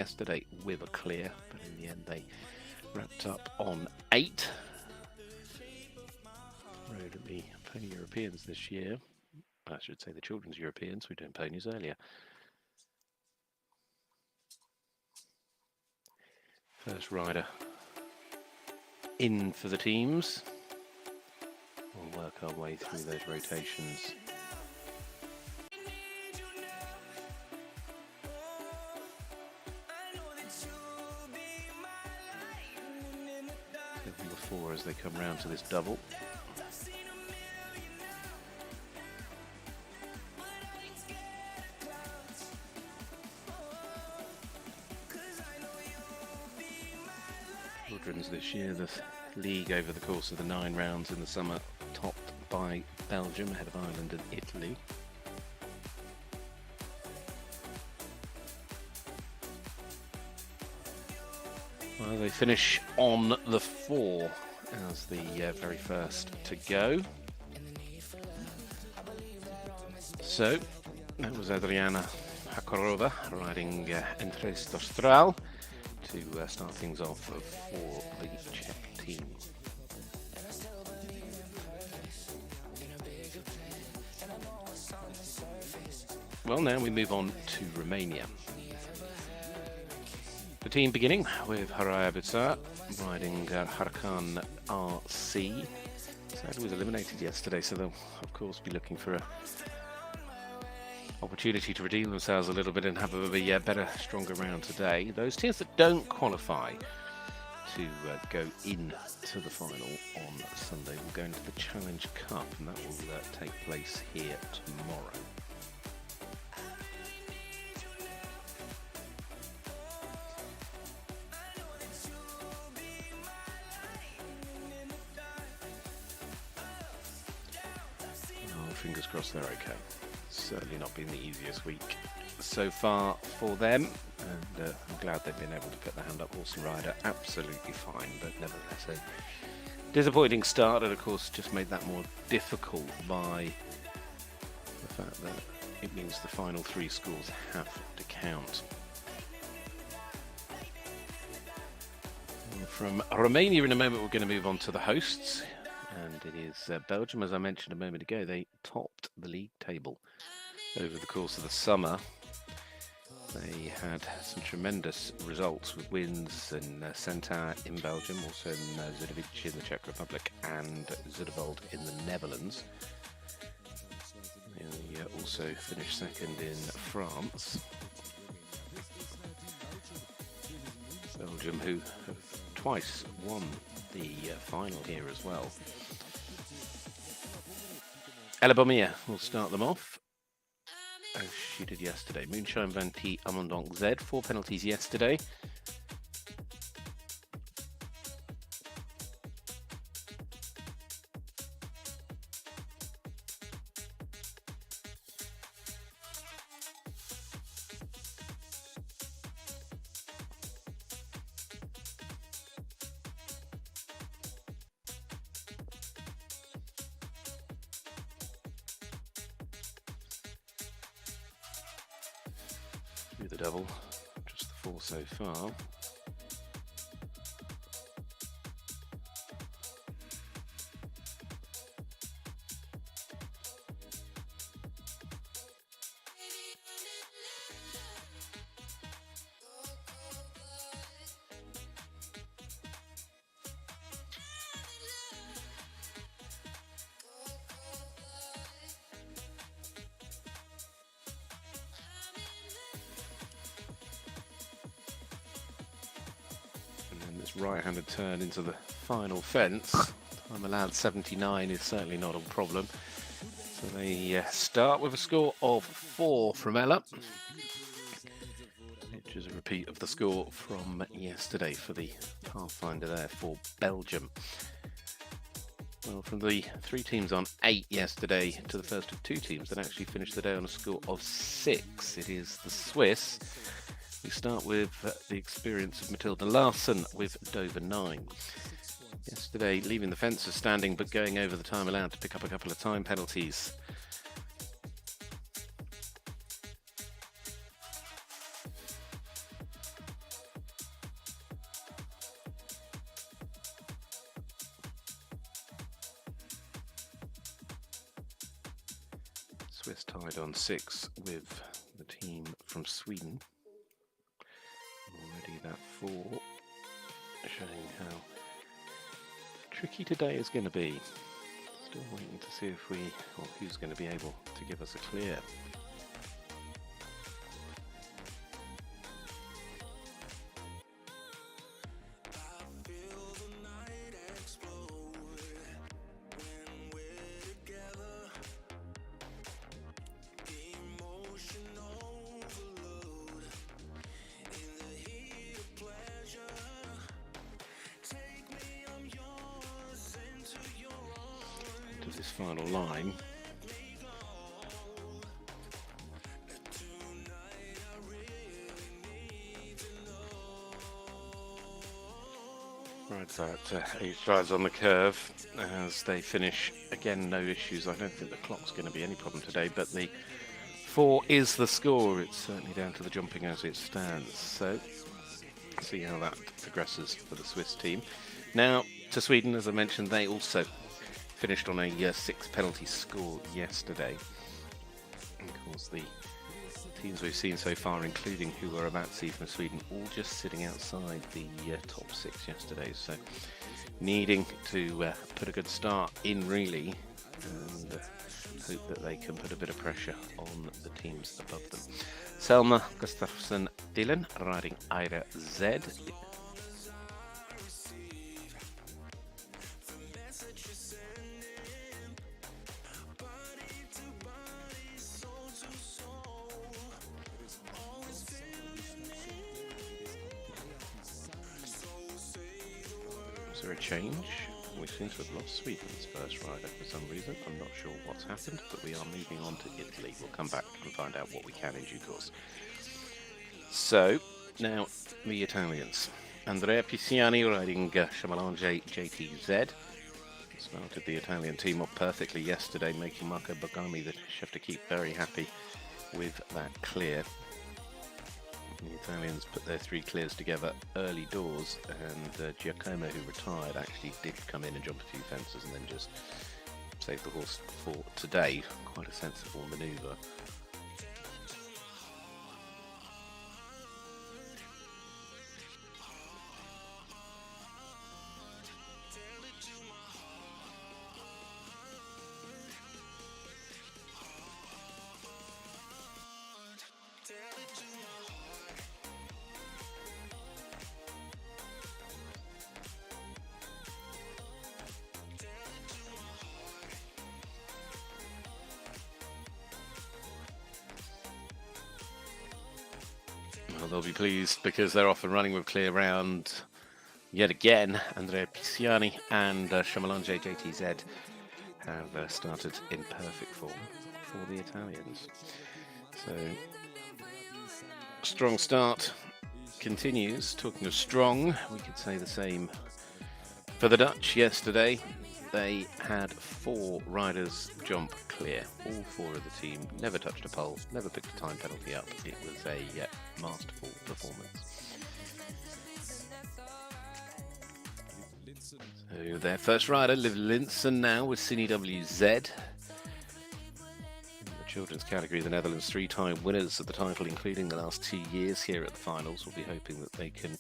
yesterday with a clear, but in the end they wrapped up on 8. Rode at the Pony Europeans this year. I should say the Children's Europeans. We were doing ponies earlier. First rider in for the teams. We'll work our way through those rotations. Number 4 as they come round to this double. Children's this year, the league over the course of the 9 rounds in the summer, topped by Belgium ahead of Ireland and Italy. Well, they finish on the 4 as the very first to go. So, that was Adriana Hakorova riding Entres Dostral to start things off for the Czech team. Well, now we move on to Romania. The team beginning with Haraya Butsar riding Harkan RC. Sadly was eliminated yesterday, so they'll of course be looking for a opportunity to redeem themselves a little bit and have a better, stronger round today. Those teams that don't qualify to go into the final on Sunday will go into the Challenge Cup, and that will take place here tomorrow. Fingers crossed they're okay. Certainly not been the easiest week so far for them, and I'm glad they've been able to put their hand up. Horse and rider absolutely fine, but nevertheless a disappointing start, and of course just made that more difficult by the fact that it means the final 3 scores have to count. From Romania in a moment we're going to move on to the hosts. And it is Belgium, as I mentioned a moment ago. They topped the league table over the course of the summer. They had some tremendous results with wins in Centaur in Belgium, also in Zudovic in the Czech Republic, and Zuideveld in the Netherlands. They also finished second in France. Belgium, who have twice won the final here as well. Ella Bomia will start them off, as she did yesterday. Moonshine Van T Amandonk Z, 4 penalties yesterday. The double, just the 4 so far. This right-handed turn into the final fence. Time allowed 79 is certainly not a problem. So they start with a score of 4 from Ella, which is a repeat of the score from yesterday for the Pathfinder there for Belgium. Well, from the 3 teams on 8 yesterday to the first of 2 teams that actually finished the day on a score of 6. It is the Swiss. We start with the experience of Matilda Larsen with Dover 9. Yesterday, leaving the fences standing but going over the time allowed to pick up a couple of time penalties. Swiss tied on 6 with the team from Sweden. Already that 4, showing how tricky today is going to be. Still waiting to see if who's going to be able to give us a clear. To this final line. Right, so 8 strides on the curve as they finish. Again, no issues. I don't think the clock's going to be any problem today, but the 4 is the score. It's certainly down to the jumping as it stands. So, see how that progresses for the Swiss team. Now, to Sweden, as I mentioned, they also finished on a 6 penalty score yesterday. And of course, the teams we've seen so far, including who we're about to see from Sweden, all just sitting outside the top 6 yesterday. So needing to put a good start in, really, and hope that they can put a bit of pressure on the teams above them. Selma Gustafsson Dillon riding Ira Z. Is there a change? We seem to have lost Sweden's first rider for some reason. I'm not sure what's happened, but we are moving on to Italy. We'll come back and find out what we can in due course. So, now the Italians. Andrea Pisciani riding Chamalange JTZ. Started the Italian team off perfectly yesterday, making Marco Bogami, the chef to keep, very happy with that clear. The Italians put their 3 clears together early doors, and Giacomo, who retired, actually did come in and jump a few fences and then just save the horse for today. Quite a sensible manoeuvre. Well, they'll be pleased because they're off and running with clear round yet again. Andrea Pisciani and Chamalange JTZ have started in perfect form for the Italians. So, strong start continues. Talking of strong, we could say the same for the Dutch yesterday. They had 4 riders jump clear. All 4 of the team never touched a pole, never picked a time penalty up. It was a masterful performance. So their first rider, Liv Linsen, now with Cine WZ. In the children's category, the Netherlands 3-time winners of the title, including the last 2 years here at the finals, will be hoping that they can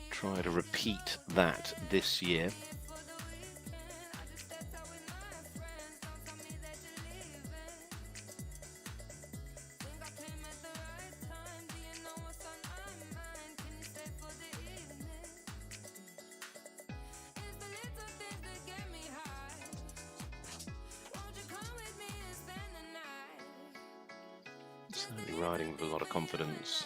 try to repeat that this year. Certainly riding with a lot of confidence.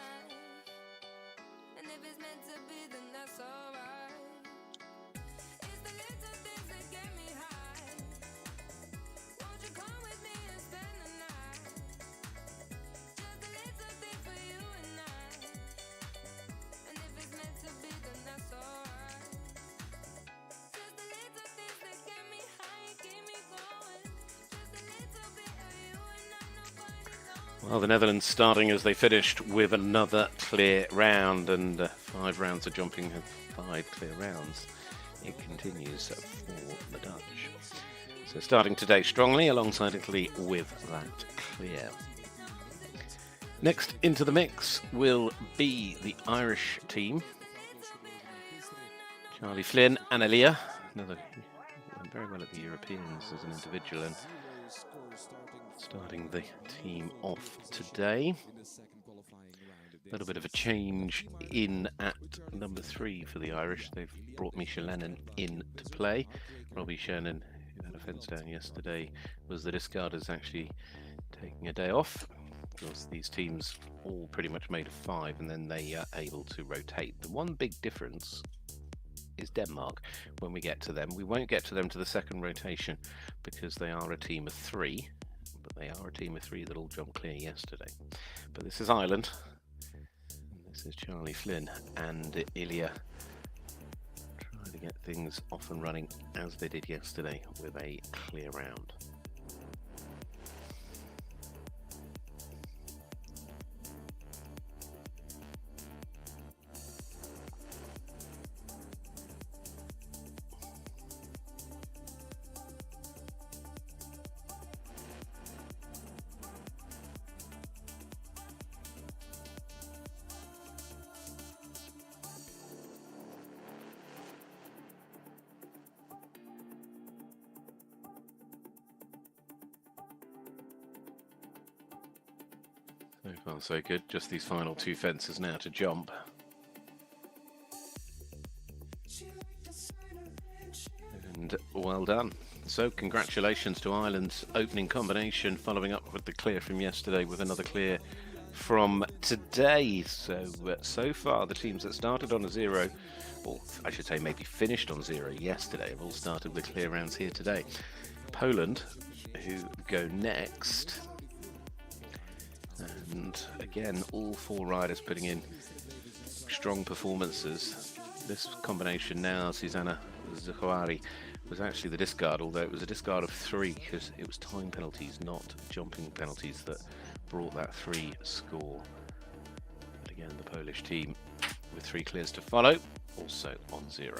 Well, the Netherlands starting as they finished with another clear round, and 5 rounds of jumping and 5 clear rounds. It continues for the Dutch. So starting today strongly alongside Italy with that clear. Next into the mix will be the Irish team. Charlie Flynn and Elia. Went very well at the Europeans as an individual and starting the team off today. A little bit of a change in at number 3 for the Irish. They've brought Misha Lennon in to play. Robbie Shernan, who had a fence down yesterday, was the discard, is actually taking a day off. Of course, these teams all pretty much made of 5 and then they are able to rotate. The one big difference is Denmark. When we get to them, we won't get to them to the second rotation because they are a team of 3, but they are a team of 3 that all jumped clear yesterday. But this is Ireland. This is Charlie Flynn and Ilya trying to get things off and running as they did yesterday with a clear round. So far so good, just these final 2 fences now to jump. And well done. So congratulations to Ireland's opening combination, following up with the clear from yesterday with another clear from today. So far the teams that started on a 0, or I should say maybe finished on 0 yesterday, have all started with clear rounds here today. Poland, who go next. And again, all 4 riders putting in strong performances. This combination now, Susanna Zakhari, was actually the discard, although it was a discard of 3 because it was time penalties, not jumping penalties, that brought that 3 score. But again, the Polish team with 3 clears to follow, also on 0.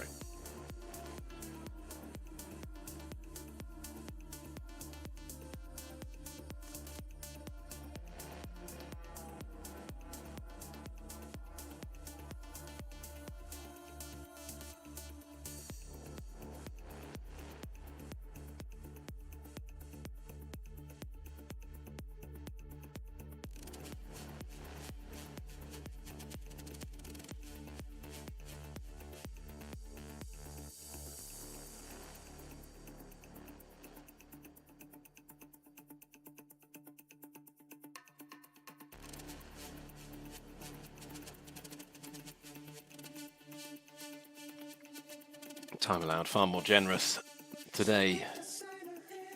Time allowed far more generous today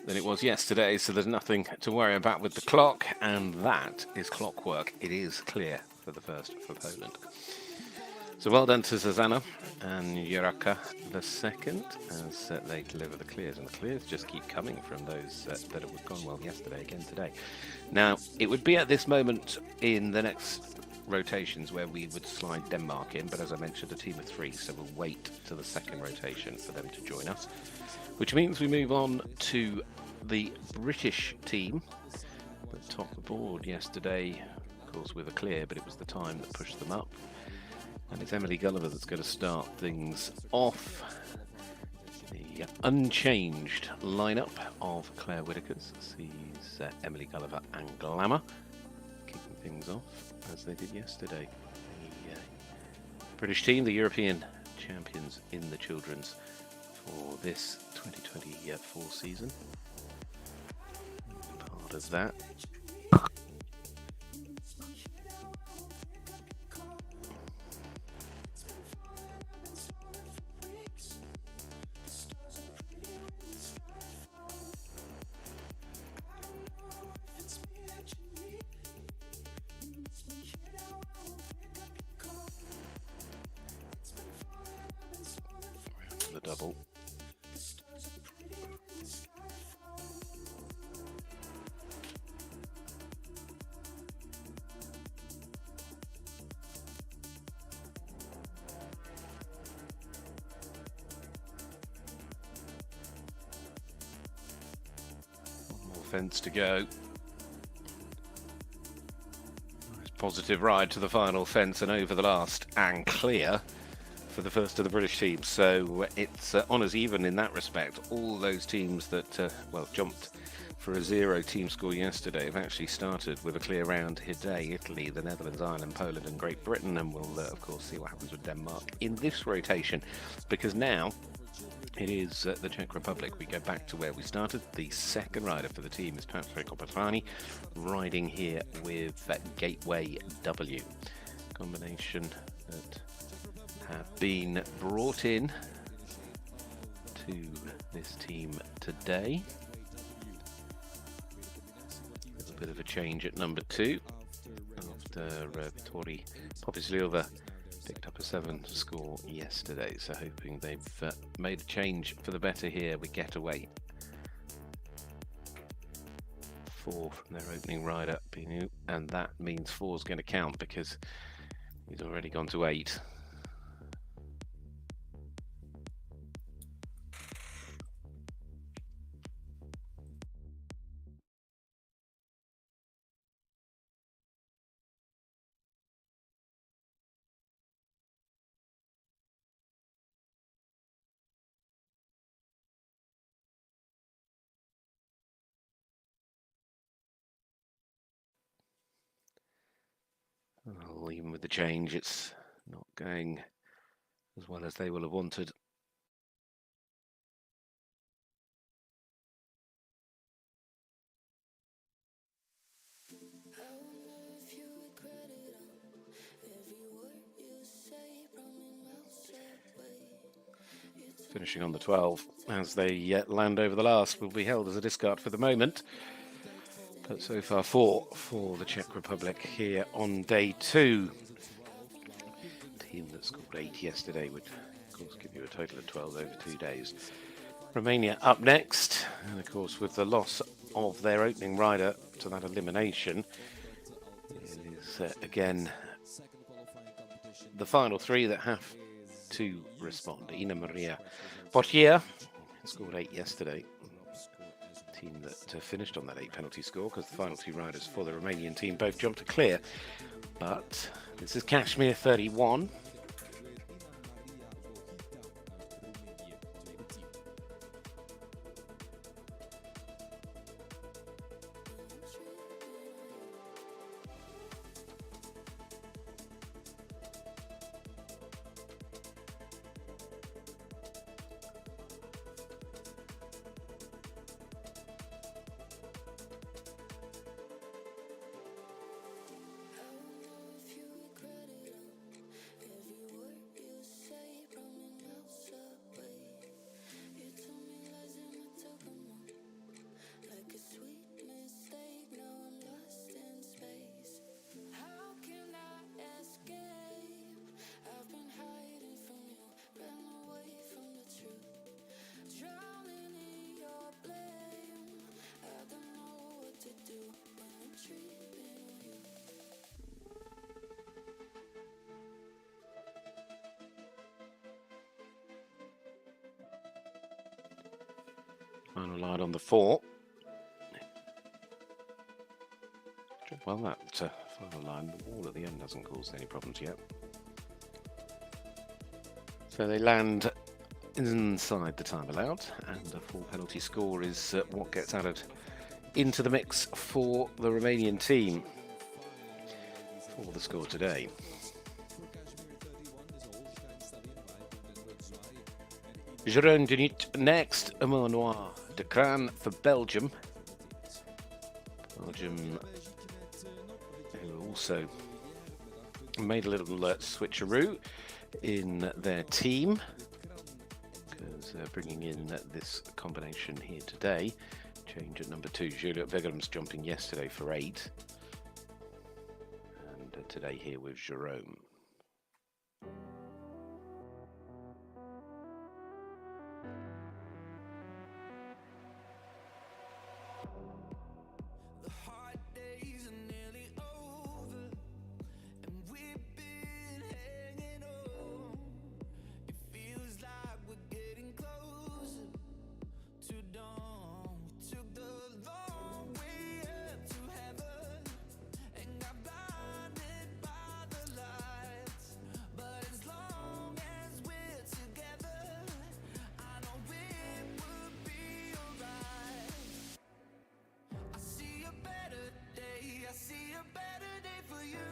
than it was yesterday, so there's nothing to worry about with the clock, and that is clockwork. It is clear for the first for Poland. So well done to Zuzana and Juraka the second as they deliver the clears, and the clears just keep coming from those that have gone well yesterday, again today. Now, it would be at this moment in the next rotations where we would slide Denmark in, but as I mentioned, a team of 3, so we'll wait to the second rotation for them to join us, which means we move on to the British team that topped the board yesterday, of course with a clear, but it was the time that pushed them up, and it's Emily Gulliver that's going to start things off. The unchanged lineup of Claire Whitakers sees Emily Gulliver and Glamour kicking things off as they did yesterday. The British team, the European champions in the children's for this 2024 season. Part of that. The double. fence to go. Nice positive ride to the final fence and over the last, and clear for the first of the British teams. So it's honours even in that respect. All those teams that jumped for a 0 team score yesterday have actually started with a clear round today. Italy, the Netherlands, Ireland, Poland and Great Britain, and we'll of course see what happens with Denmark in this rotation, because now it is the Czech Republic. We go back to where we started. The second rider for the team is Patrick Opatrani, riding here with Gateway W. Combination that have been brought in to this team today. A bit of a change at number 2 after Tori Popislova picked up a 7 score yesterday, so hoping they've made a change for the better here with Getaway. 4 from their opening rider, Pinu, and that means 4's going to count because he's already gone to 8. Well, even with the change, it's not going as well as they will have wanted. Finishing on the 12 as they land over the last will be held as a discard for the moment. But so far 4 for the Czech Republic here on day 2. Team that scored 8 yesterday would of course give you a total of 12 over 2 days. Romania up next, and of course with the loss of their opening rider to that elimination, it is again the final 3 that have to respond. Ina Maria Potier scored 8 yesterday. Team that finished on that 8 penalty score, because the final 2 riders for the Romanian team both jumped to clear. But this is Kashmir 31. Final line on the 4. Well, that final line, the wall at the end hasn't caused any problems yet. So they land inside the time allowed, and the full penalty score is what gets added into the mix for the Romanian team for the score today. Jérôme Denit next, Emmanuel de Cran for Belgium. Belgium, who also made a little switcheroo in their team, because they're bringing in this combination here today. Change at number 2, Juliet Wegerum's jumping yesterday for 8, and today here with Jérôme.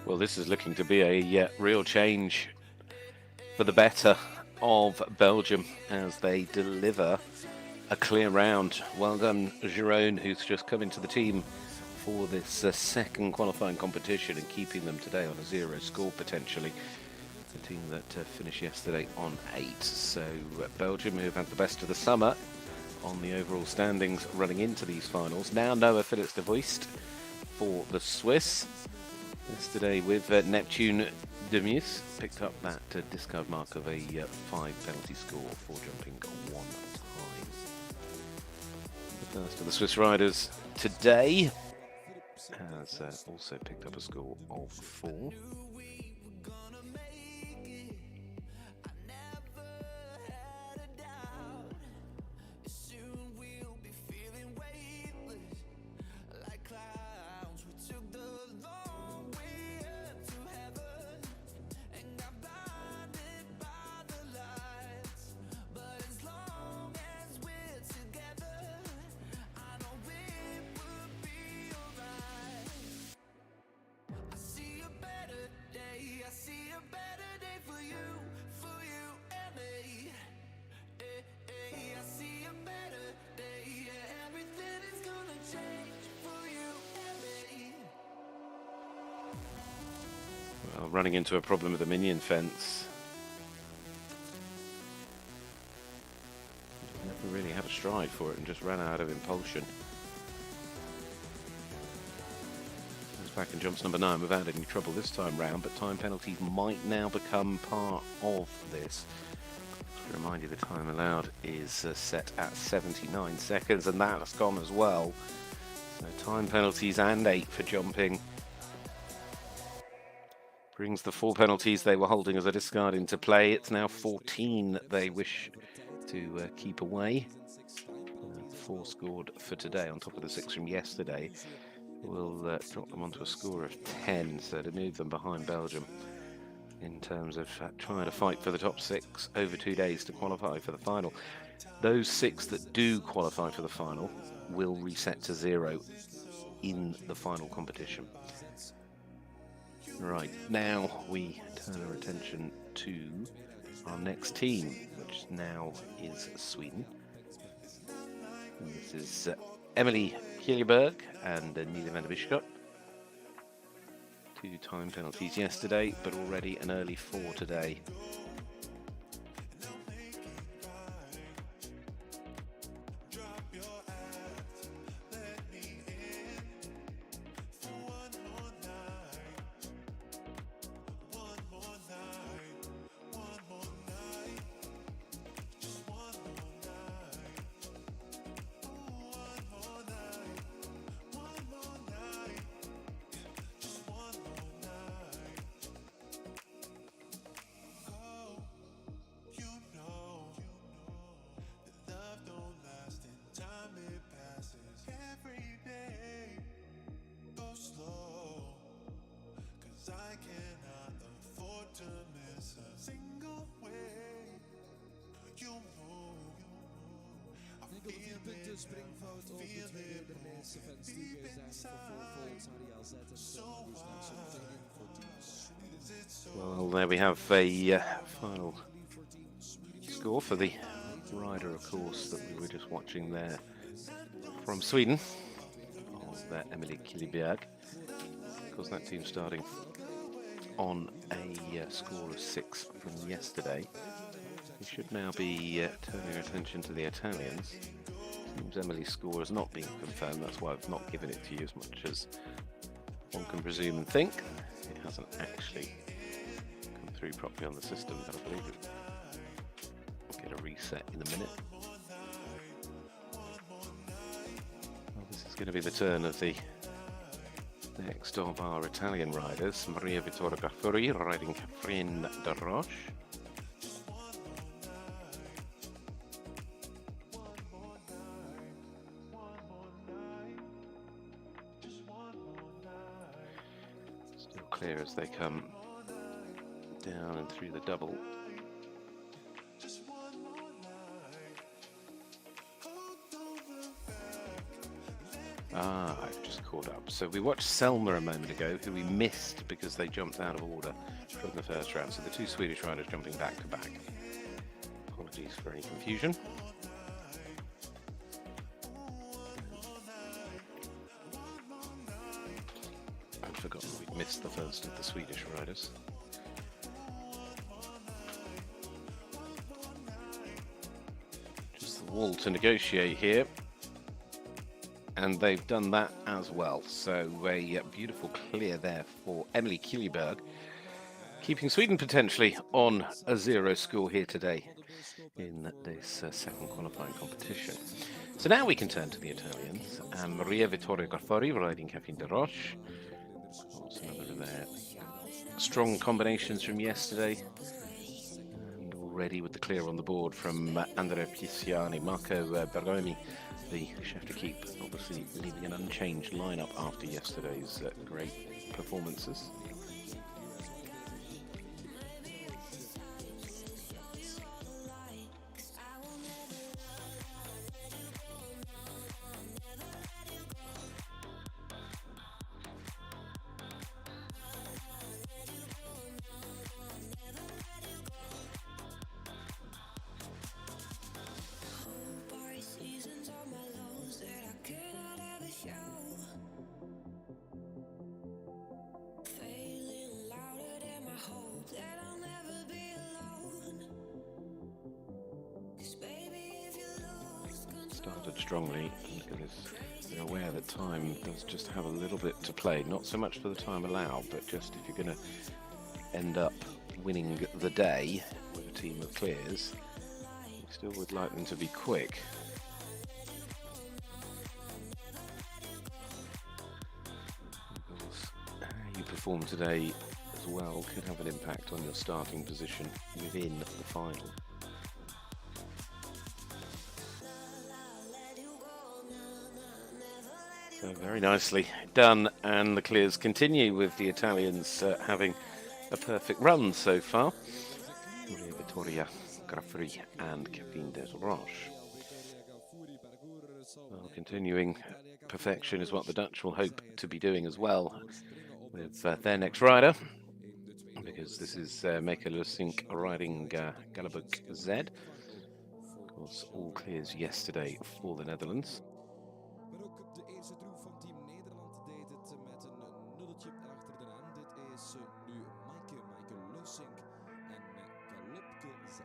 Well, this is looking to be a real change for the better of Belgium as they deliver a clear round. Well done, Giron, who's just come into the team for this second qualifying competition and keeping them today on a 0 score potentially. The team that finished yesterday on 8. So Belgium, who've had the best of the summer on the overall standings running into these finals. Now Noah Phillips de Voist for the Swiss. Yesterday with Neptune Demus picked up that discard mark of a 5 penalty score for jumping 1 time. The first of the Swiss riders today has also picked up a score of 4. Well, running into a problem with the minion fence. Never really had a stride for it and just ran out of impulsion. Goes back and jumps number 9 without any trouble this time round, but time penalties might now become part of this. To remind you, the time allowed is set at 79 seconds, and that's gone as well. So time penalties and 8 for jumping. Brings the 4 penalties they were holding as a discard into play. It's now 14 they wish to keep away. 4 scored for today on top of the 6 from yesterday. We'll drop them onto a score of 10, so to move them behind Belgium in terms of trying to fight for the top 6 over 2 days to qualify for the final. Those 6 that do qualify for the final will reset to 0 in the final competition. Right, now we turn our attention to our next team, which now is Sweden. And this is Emily Kjellberg and Nina van der Bischop. 2 time penalties yesterday, but already an early 4 today. Springfout op de tweede de meeste fans die zijn vervolgens Ariel Zetten voor teams. Well, there we have a final score for the rider, of course, that we were just watching there from Sweden, of Emily Kjellberg. Of course, that team starting on a score of 6 from yesterday. We should now be turning our attention to the Italians. Seems Emily's score has not been confirmed, that's why I've not given it to you as much as one can presume and think. It hasn't actually come through properly on the system, but I believe it will get a reset in a minute. Well, this is going to be the turn of the next of our Italian riders, Maria Vittoria Gaffuri riding Catherine de Roche. Clear as they come down and through the double. I've just caught up. So we watched Selma a moment ago, who we missed because they jumped out of order from the first round. So the two Swedish riders jumping back to back. Apologies for any confusion. I'd forgotten we'd missed the first of the Swedish riders. Just the wall to negotiate here. And they've done that as well. So a beautiful clear there for Emily Kiliberg, keeping Sweden potentially on a 0 score here today in this second qualifying competition. So now we can turn to the Italians. Maria Vittoria Garfori riding Cafin de Roche. Also another of their strong combinations from yesterday. And already with the clear on the board from Andrea Pisciani, Marco Bergomi, the chef de keep, obviously leaving an unchanged lineup after yesterday's great performances. Started strongly because they're aware that time does just have a little bit to play. Not so much for the time allowed, but just if you're going to end up winning the day with a team of clears, you still would like them to be quick. Because how you perform today as well could have an impact on your starting position within the final. So very nicely done, and the clears continue with the Italians having a perfect run so far. Maria Vittoria Garfori and Cafin des Roches. Well, continuing perfection is what the Dutch will hope to be doing as well with their next rider, because this is Meke Lusink riding Galabuk Z. Of course, all clears yesterday for the Netherlands. Maar ook de eerste troef van Team Nederland deed het met een nulletje achter de naam. Dit is nu Maaike Lussink en Galopke Z.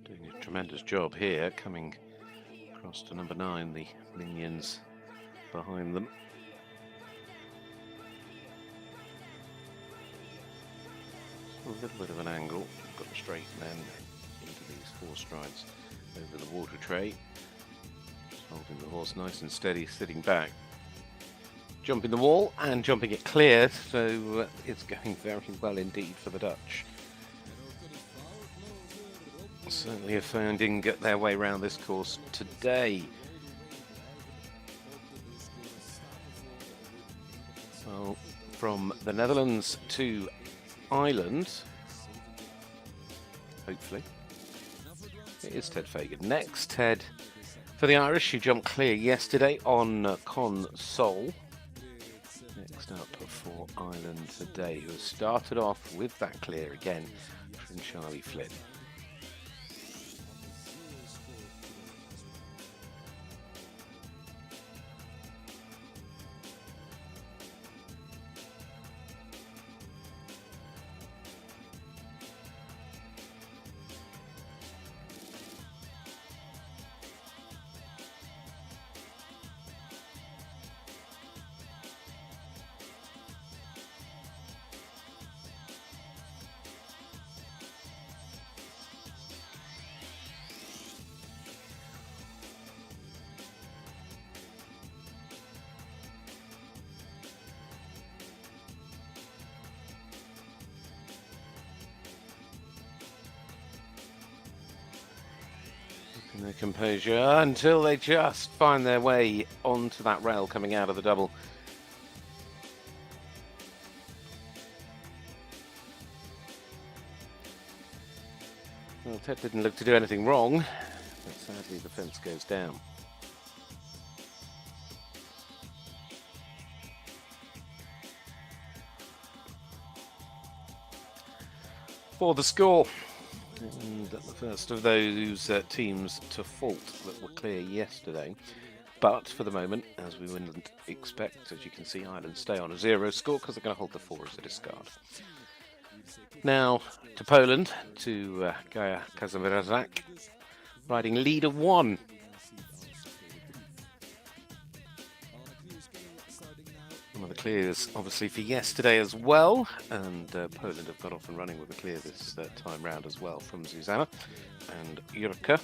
Doing a tremendous job here, coming across to number 9, the minions behind them. A little bit of an angle, got the straight and then into these 4 strides over the water tray. Just holding the horse nice and steady, sitting back. Jumping the wall and jumping it clear, so it's going very well indeed for the Dutch. Certainly are finding their way around this course today. Well, from the Netherlands to Ireland, hopefully, it is Ted Fagan. Next, Ted, for the Irish, who jumped clear yesterday on Console. Next up for Ireland today, who has started off with that clear again from Charlie Flynn. their composure until they just find their way onto that rail coming out of the double. Well, Ted didn't look to do anything wrong, but sadly the fence goes down. For the score, and the first of those teams to fault that were clear yesterday. But for the moment, as we wouldn't expect, as you can see, Ireland stay on a 0 score because they're going to hold the 4 as a discard. Now to Poland, to Gaja Kazimierzak, riding leader 1. One of the clears, obviously, for yesterday as well, and Poland have got off and running with a clear this time round as well from Zuzana and Jurka.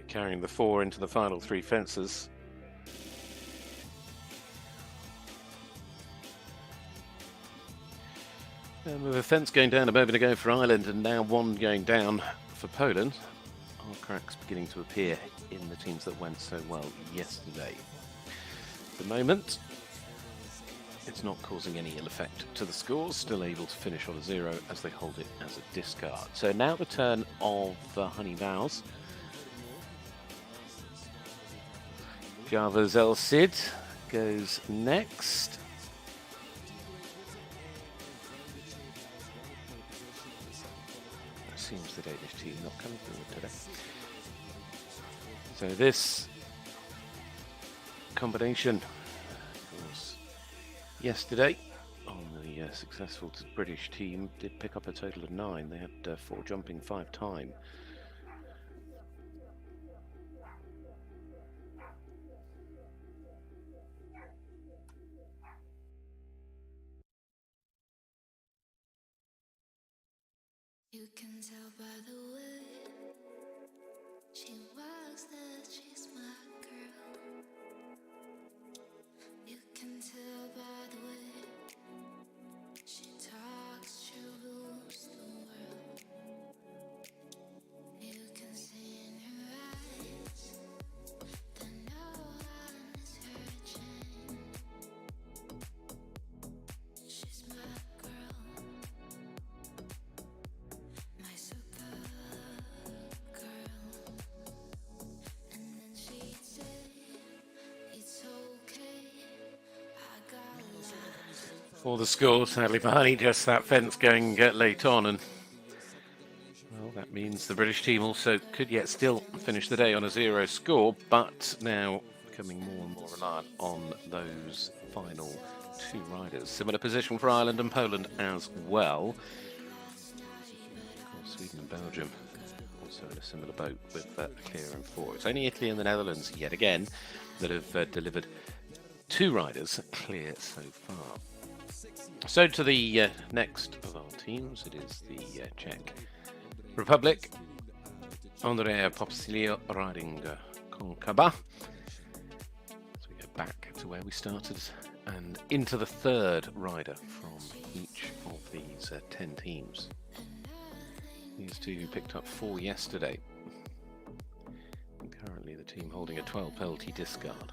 Carrying the 4 into the final 3 fences. And with a fence going down a moment ago for Ireland and now 1 going down for Poland, our cracks beginning to appear in the teams that went so well yesterday. At the moment, it's not causing any ill effect to the scores, still able to finish on a 0 as they hold it as a discard. So now the turn of Honey Vows. Java's El Cid goes next. It seems the Danish team not coming forward today. So this combination was yesterday on the successful British team did pick up a total of 9. They had 4 jumping 5 time. You can tell by the way she walks that she's my girl. You can tell by the way she talks, she rules the world. You can see in her eyes that no one is hurting. She's my girl. My super girl. And then she'd say, it's okay, I got lost. For the score, sadly behind just that fence going late on, and well, that means the British team also could yet still finish the day on a 0 score, but now becoming more and more reliant on those final 2 riders. Similar position for Ireland and Poland as well. Sweden and Belgium also in a similar boat with a clear in 4. It's only Italy and the Netherlands yet again that have delivered 2 riders clear so far. So to the next of our teams, it is the Czech Republic. Andrea Popsilio riding Konkaba. So we go back to where we started and into the 3rd rider from each of these 10 teams. These 2 who picked up 4 yesterday. And currently the team holding a 12 penalty discard.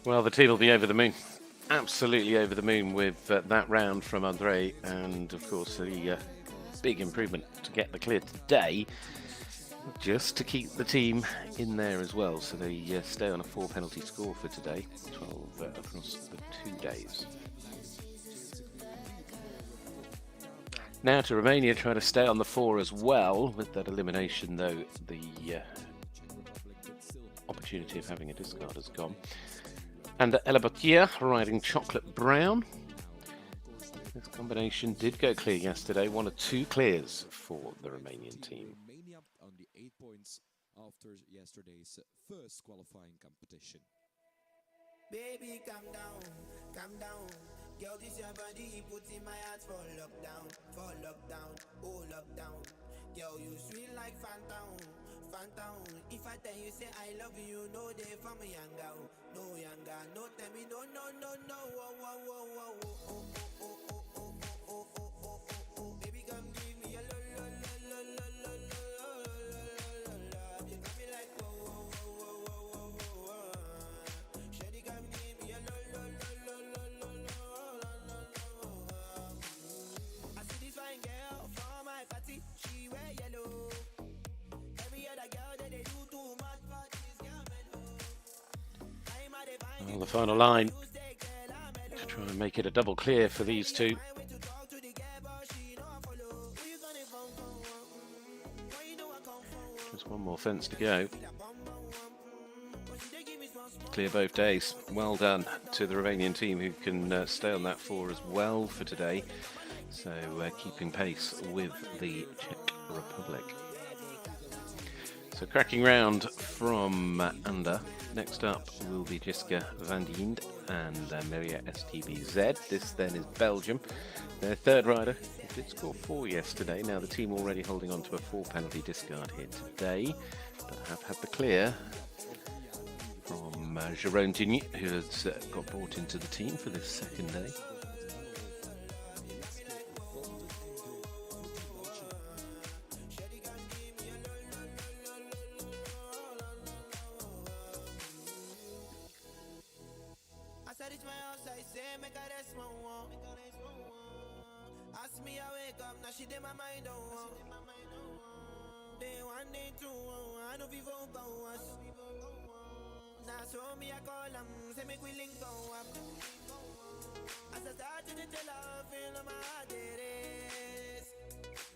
Well, the team will be over the moon. Absolutely over the moon with that round from Andre, and of course the big improvement to get the clear today, just to keep the team in there as well. So they stay on a 4 penalty score for today, 12 across the 2 days. Now to Romania, try to stay on the 4 as well. With that elimination, though, the opportunity of having a discard has gone. And Elabotia riding Chocolate Brown. This combination did go clear yesterday. 1 or 2 clears for the Romanian team. Romania on the 8 points after yesterday's first qualifying competition. Baby, calm down, calm down. Girl, this your body, put in my heart for lockdown, oh lockdown. Girl, you sweet like phantom, phantom. If I tell you say I love you, no day for me younger, no younger, no tell me no, no, no, no, oh, oh, oh, oh, oh, oh, oh, oh, oh, oh, oh, oh, oh, oh, baby, come give me a love, love, love, love, love, love, love, love. You got me like whoa, whoa, whoa, whoa, whoa, whoa, whoa. Shawty, come give me a love, love, love, love, love, love. I see this fine girl from my party, she wear yellow. Every other girl that they do too much for this girl, Well, the final line to try and make it a double clear for these two. Just one more fence to go. Clear both days. Well done to the Romanian team, who can stay on that 4 as well for today. So keeping pace with the Czech Republic. So cracking round from under. Next up will be Jiska van de Ende and Maria STBZ. This then is Belgium. Their third rider did score 4 yesterday. Now the team already holding on to a 4 penalty discard here today, but have had the clear from Jérôme Digny, who has got brought into the team for this second day. Ask me, I wake up, now she did my mind on one. Day 1, day 2, I know people go us. Now show me a call, say make we link go up. As I start to tell her, feel on my heart it is.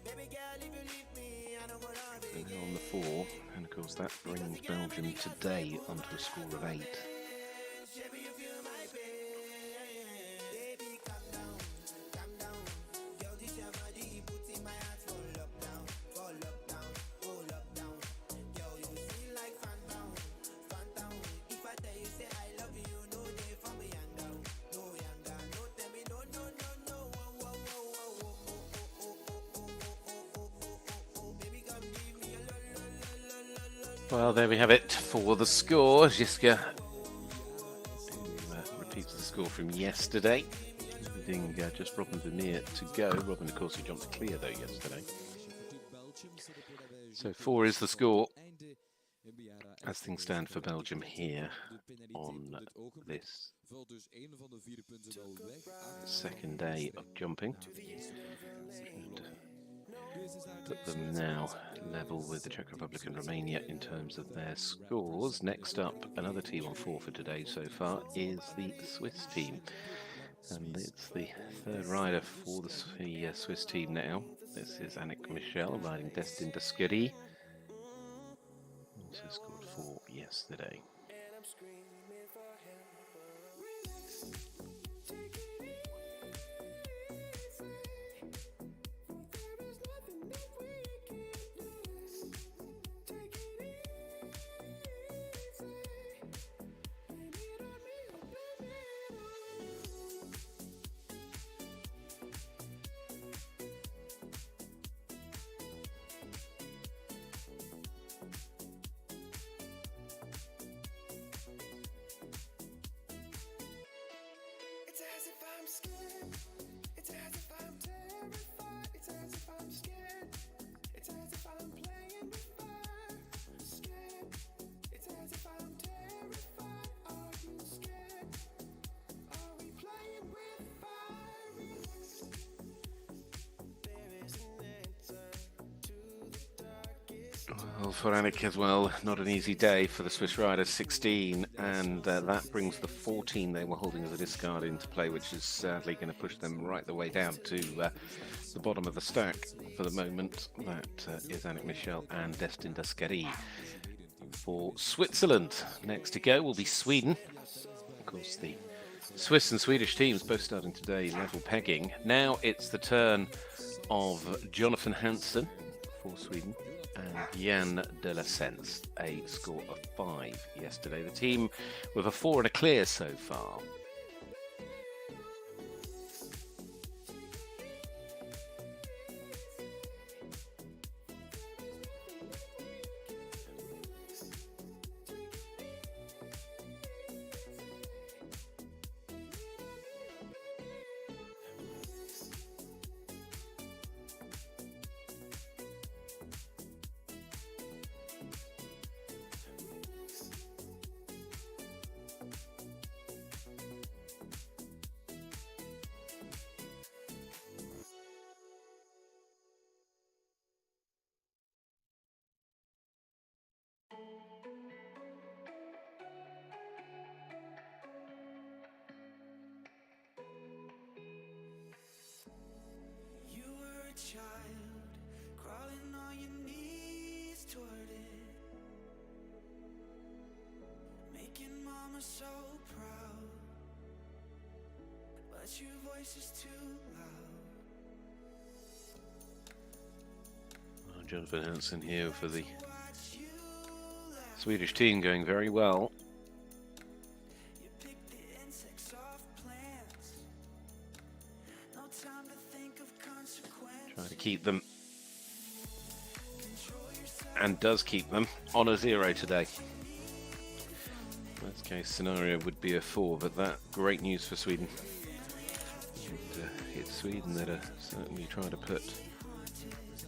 Baby girl, if you leave me, I don't go down. And they're on the 4, and of course that brings Belgium today onto a score of 8. Well, there we have it for the score. Jiska repeats the score from yesterday, leaving just Robin Vermeer to go. Robin, of course, who jumped clear though yesterday. So 4 is the score as things stand for Belgium here on this second day of jumping. And put them now level with the Czech Republic and Romania in terms of their scores. Next up, another team on 4 for today so far is the Swiss team. And it's the third rider for the Swiss team now. This is Annick Michel riding Destin de Skiri. Also scored 4 yesterday. Well, for Annick as well, not an easy day for the Swiss Riders, 16, and that brings the 14 they were holding as a discard into play, which is sadly going to push them right the way down to the bottom of the stack for the moment. That is Annick Michel and Destin Dascari. For Switzerland, next to go will be Sweden. Of course, the Swiss and Swedish teams both starting today level pegging. Now it's the turn of Jonathan Hansen for Sweden and Jan de la Sense, a score of 5 yesterday. The team with a 4 and a clear so far. Child, crawling on your knees toward it, making mama so proud, but your voice is too loud. Jonathan Hansen here for the Swedish team, going very well. You pick the insects off plants, no time to think of consequence. Trying to keep them, and does keep them, on a 0 today. Worst case scenario would be a 4, but that great news for Sweden. And, it's Sweden that are certainly trying to put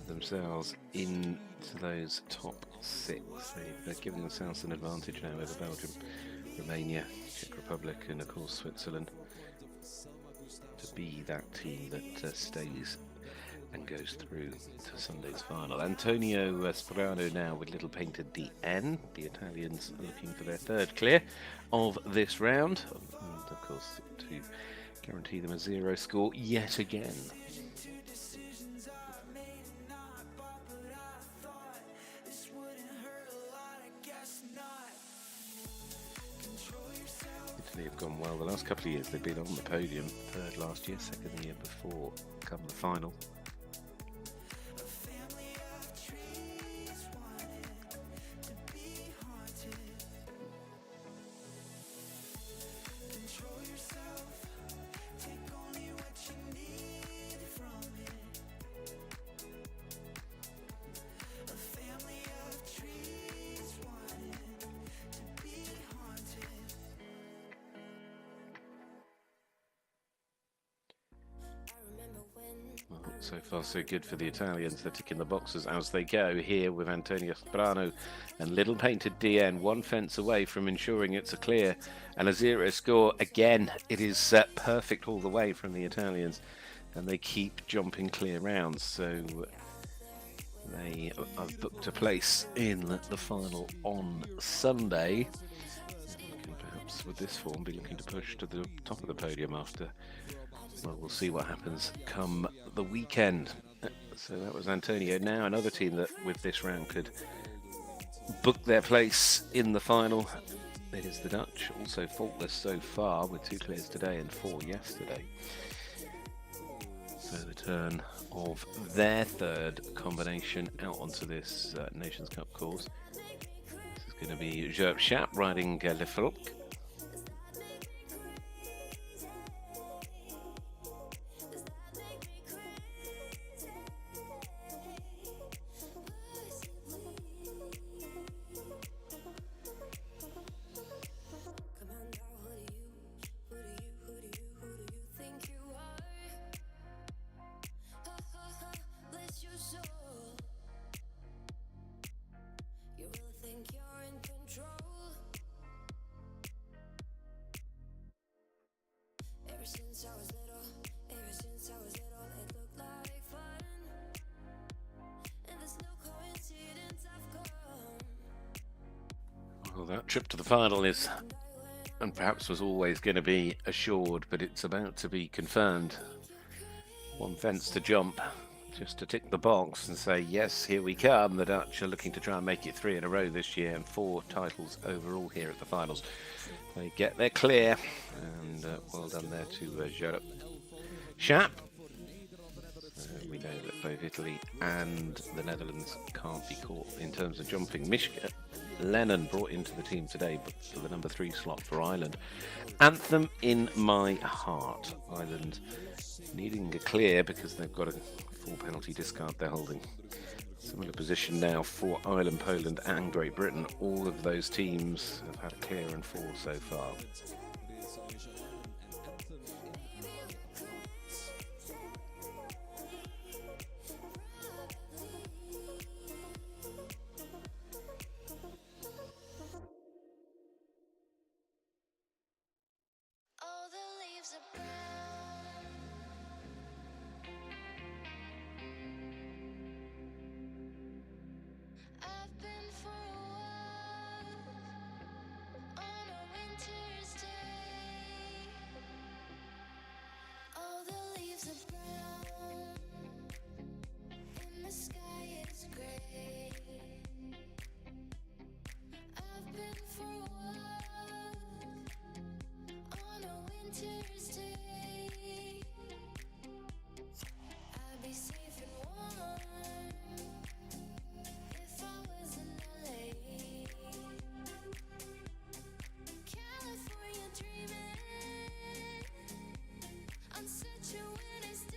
themselves into those top 6. They've given themselves an advantage now over Belgium, Romania, Czech Republic, and of course Switzerland, to be that team that stays and goes through to Sunday's final. Antonio Sperano now with little painted DN. The Italians are looking for their 3rd clear of this round, and of course to guarantee them a 0 score yet again. Italy have gone well the last couple of years. They've been on the podium, 3rd last year, 2nd the year before, come the final. So far so good for the Italians. They're ticking the boxes as they go here with Antonio Sperano and little painted DN, 1 fence away from ensuring it's a clear and a 0 score. Again, it is perfect all the way from the Italians, and they keep jumping clear rounds, so they have booked a place in the final on Sunday. They can perhaps with this form be looking to push to the top of the podium after, well, we'll see what happens come the weekend. So that was Antonio. Now another team that with this round could book their place in the final. It is the Dutch, also faultless so far with 2 clears today and 4 yesterday. So the turn of their 3rd combination out onto this Nations Cup course. This is going to be Jerp Schaap riding Le Frolk. Well, that trip to the final is, and perhaps was always going to be assured, but it's about to be confirmed. One fence to jump, just to tick the box and say, yes, here we come. The Dutch are looking to try and make it 3 in a row this year and 4 titles overall here at the finals. They get their clear, and well done there to Gerard Schaap. We know that both Italy and the Netherlands can't be caught in terms of jumping. Mishka Lennon brought into the team today but for the number 3 slot for Ireland. Anthem in my heart. Ireland needing a clear because they've got a 4 penalty discard they're holding. Similar position now for Ireland, Poland and Great Britain. All of those teams have had a clear and 4 so far. All the leaves are brown. I've been for a walk on a winter's day. All the leaves are brown and the sky is gray. I've been for a walk on a winter's day. I'd be safe and warm if I was in LA. California dreaming on such a winter's day.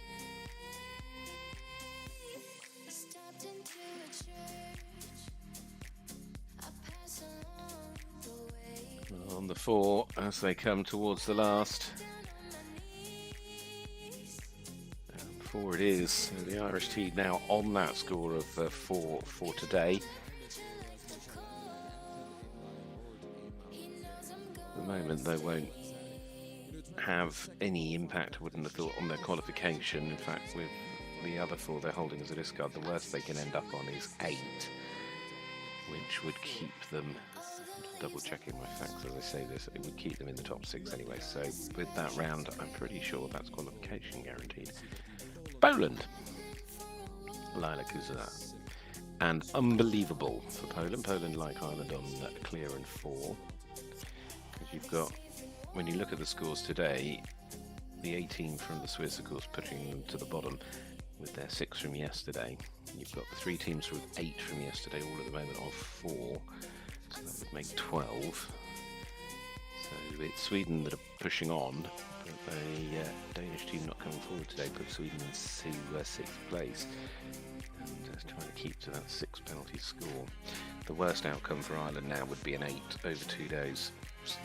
Stepped into a church, I pass along the way. On the 4 as they come towards the last. Down on my knees. And 4 it is. So the Irish team now on that score of 4 for today. At the moment they won't have any impact, I wouldn't have thought, on their qualification. In fact, with the other 4 they're holding as a discard, the worst they can end up on is 8, which would keep them, double checking my facts as I say this, it would keep them in the top 6 anyway. So with that round, I'm pretty sure that's qualification guaranteed. Poland, Lila Kuzala. And unbelievable for Poland. Poland, like Ireland, on a clear and 4. Because you've got, when you look at the scores today, the 18 from the Swiss, of course, pushing them to the bottom with their 6 from yesterday. You've got the 3 teams with 8 from yesterday, all at the moment of 4. So that would make 12. So it's Sweden that are pushing on, but the Danish team not coming forward today put Sweden into 6th place. And just trying to keep to that 6 penalty score. The worst outcome for Ireland now would be an 8 over 2 days. So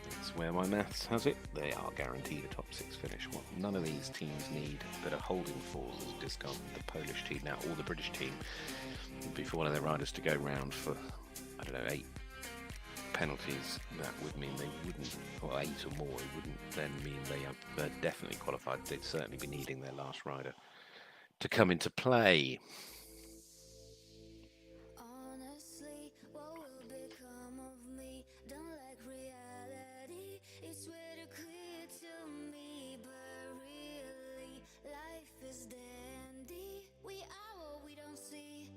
that's where my maths has it. They are guaranteed a top 6 finish. What none of these teams need that are holding 4s is discard the Polish team now, or the British team, would be for one of their riders to go round for, I don't know, 8 penalties. That would mean they wouldn't, or 8 or more, it wouldn't then mean they have definitely qualified. They'd certainly be needing their last rider to come into play. Honestly, what will become of me? Don't like reality. It's way too clear to me, but really, life is dandy. We are what we don't see.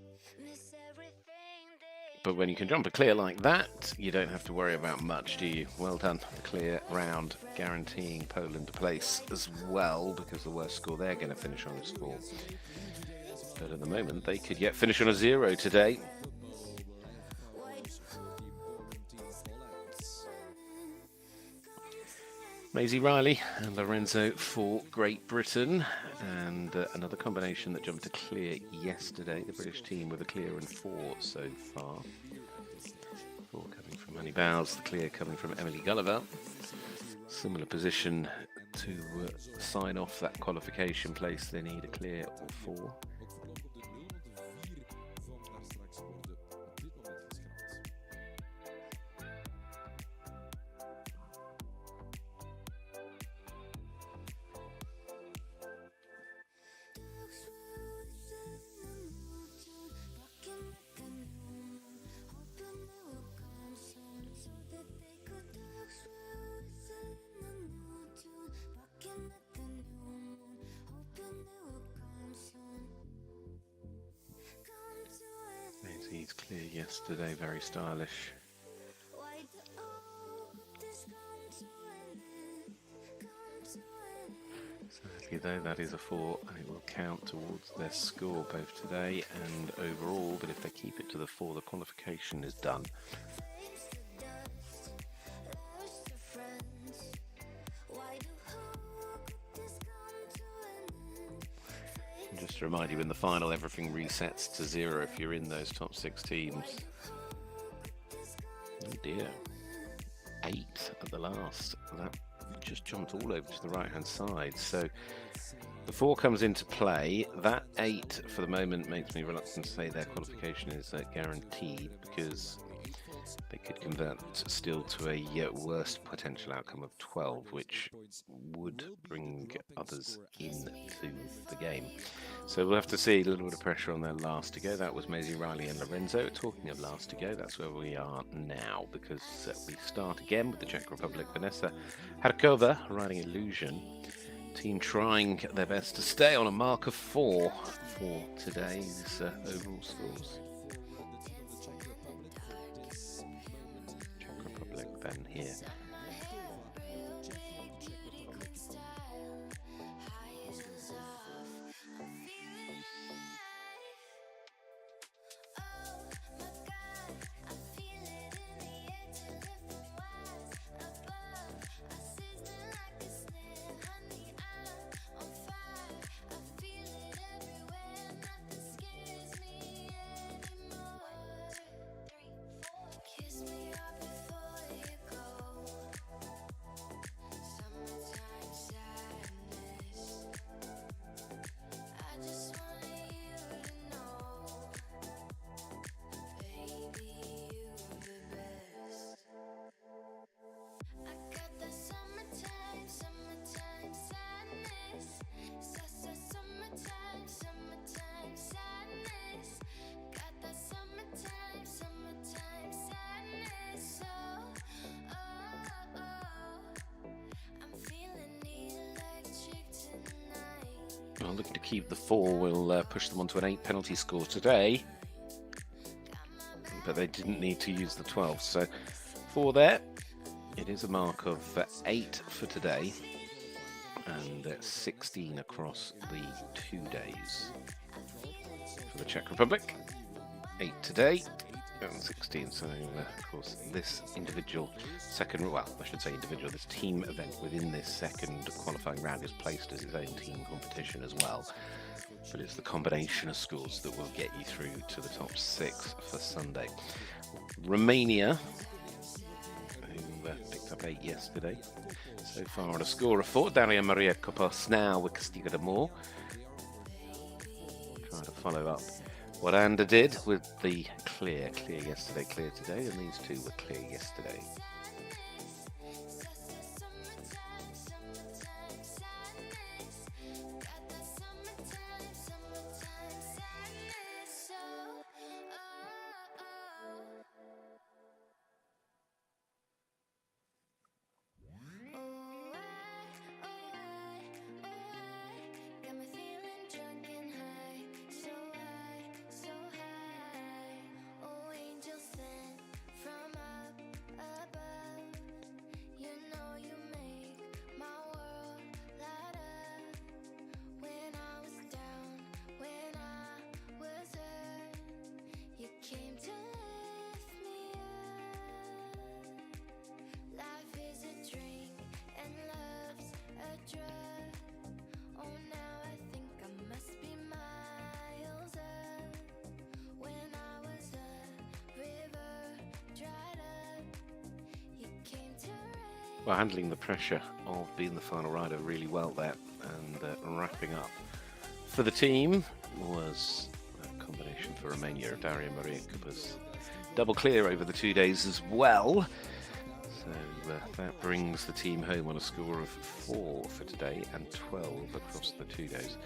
Miss everything they. But when you can jump a clear like that, you don't have to worry about much, do you? Well done. Clear round, guaranteeing Poland a place as well, because the worst score they're going to finish on is 4. But at the moment, they could yet finish on a 0 today. Maisie Riley and Lorenzo for Great Britain, and another combination that jumped to clear yesterday. The British team with a clear and 4 so far. 4 coming from Annie Bowles, the clear coming from Emily Gulliver. Similar position to sign off that qualification place. They need a clear or 4. clear yesterday, very stylish. Why do this come to an end? Come to an end? Sadly though, that is a 4 and it will count towards their score both today and overall, but if they keep it to the 4, the qualification is done. Fades to dust, lost to friends. Why do this come to an end? And just to remind you, in the final everything resets to 0 if you're in those top 6 teams. Oh dear, 8 at the last. That just jumped all over to the right hand side. So the 4 comes into play. That 8 for the moment makes me reluctant to say their qualification is guaranteed, because they could convert still to a worst potential outcome of 12, which would bring others into the game. So we'll have to see. A little bit of pressure on their last to go. That was Maisie, Riley and Lorenzo. Talking of last to go, that's where we are now, because we start again with the Czech Republic. Vanessa Harkova riding Illusion. Team trying their best to stay on a mark of 4 for today's overall scores. Czech Republic then here. Well, looking to keep the 4 will push them onto an 8 penalty score today, but they didn't need to use the 12. So 4 there. It is a mark of 8 for today and 16 across the 2 days for the Czech Republic. 8 today and 16. So of course this individual second, well I should say individual, this team event within this second qualifying round is placed as its own team competition as well, but it's the combination of scores that will get you through to the top 6 for Sunday. Romania, who picked up 8 yesterday, so far on a score of 4. Daria Maria Kopos now with Castiga de Moor, trying to follow up what Anda did with the clear yesterday, clear today, and these 2 were clear yesterday. Well, handling the pressure of being the final rider really well there, and wrapping up for the team was a combination for Romania of Daria Maria Kupa's double clear over the 2 days as well. So that brings the team home on a score of 4 for today and 12 across the 2 days.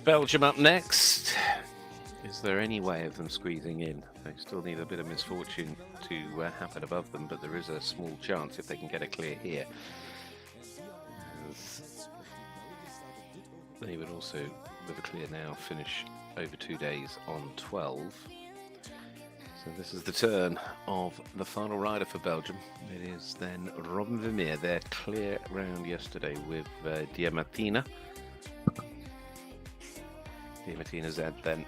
Belgium up next. Is Is there any way of them squeezing in? They still need a bit of misfortune to happen above them, but there is a small chance if they can get a clear here. As they would also, with a clear now, finish over 2 days on 12. So this is the turn of the final rider for Belgium. It is then Robin Vermeer, their clear round yesterday with Diamantina. Diamantina Z then.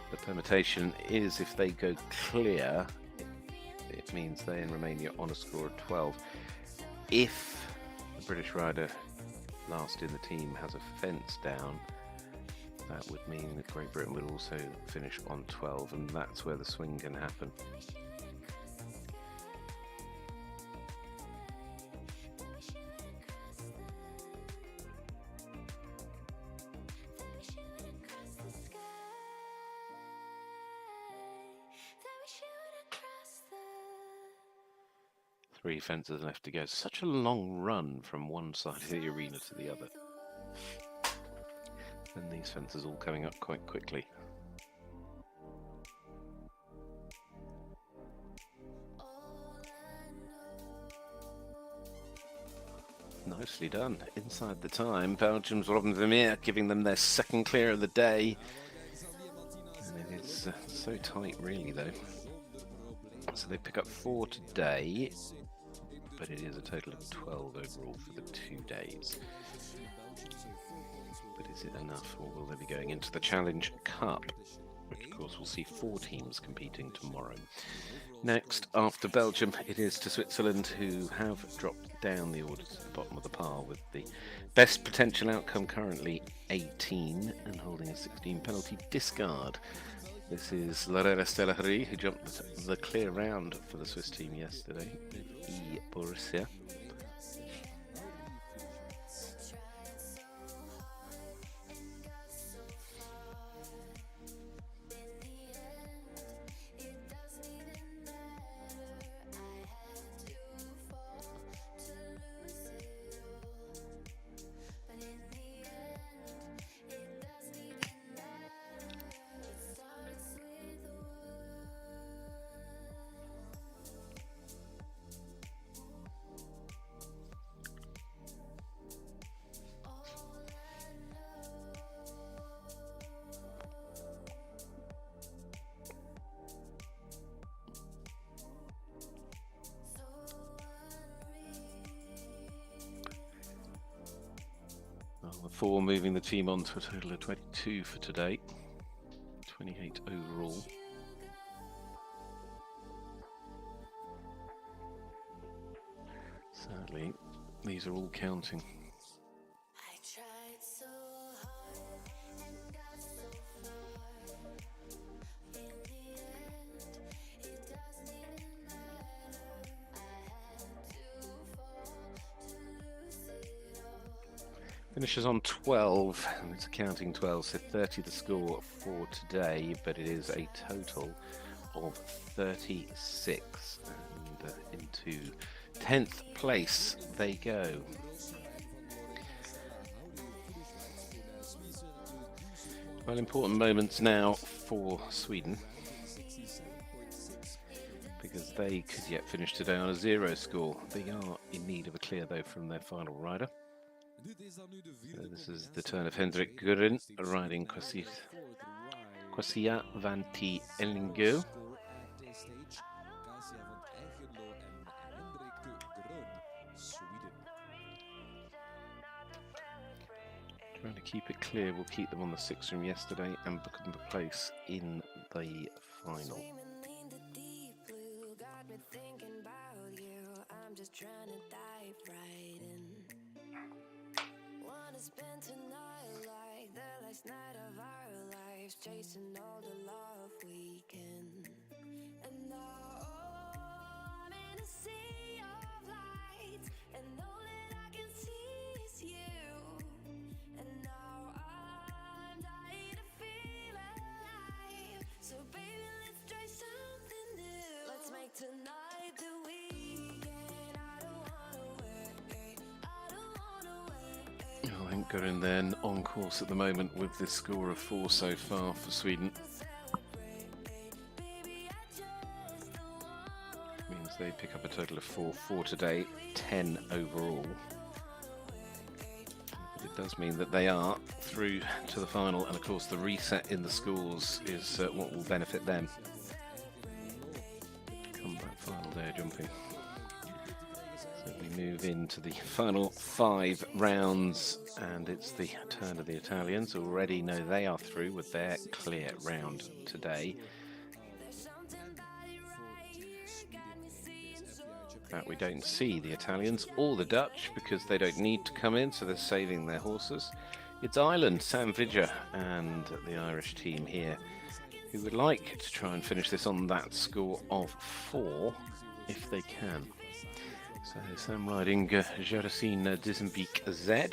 The permutation is if they go clear, it means they and Romania on a score of 12. If the British rider last in the team has a fence down, that would mean that Great Britain would also finish on 12, and that's where the swing can happen. Three fences left to go. Such a long run from one side of the arena to the other. And these fences all coming up quite quickly. Nicely done. Inside the time, Belgium's Robin Vermeer giving them their second clear of the day. And it is so tight really though. So they pick up 4 today, but it is a total of 12 overall for the 2 days. But is it enough, or will they be going into the Challenge Cup, which of course we'll see 4 teams competing tomorrow. Next, after Belgium, it is to Switzerland, who have dropped down the order to the bottom of the pile with the best potential outcome currently 18 and holding a 16 penalty discard. This is Lorena Stelahari, who jumped the clear round for the Swiss team yesterday with E. Borussia. The 4 moving the team on to a total of 22 for today, 28 overall. Sadly, these are all counting. I tried so hard and got so far. In the end, it doesn't even matter. I had to fall to lose it all. Finishes on 12, and it's a counting 12, so 30 the score for today, but it is a total of 36, and into 10th place they go. Well, important moments now for Sweden, because they could yet finish today on a 0 score. They are in need of a clear though from their final rider. So this is the turn of Hendrik Gurin riding Kwasia Vanti Ellingo. Trying to keep it clear, we'll keep them on the 6th from yesterday and book them a place in the final. Spend tonight like the last night of our lives, chasing all the love we can. And now I'm in a sea of light, and all that I can see is you. And now I'm dying to feel alive. So baby, let's try something new. Let's make tonight the weekend. I don't wanna wait. I don't wanna wait. Ungarn then on course at the moment with this score of 4 so far for Sweden. Means they pick up a total of 4 today, 10 overall. But it does mean that they are through to the final, and of course the reset in the scores is what will benefit them. Comeback final there jumping. So we move into the final 5 rounds, and it's the turn of the Italians. Already know they are through with their clear round today. In fact, we don't see the Italians or the Dutch because they don't need to come in, so they're saving their horses. It's Ireland, Sam Vidger, and the Irish team here who would like to try and finish this on that score of 4 if they can. So Sam riding Decisive Z.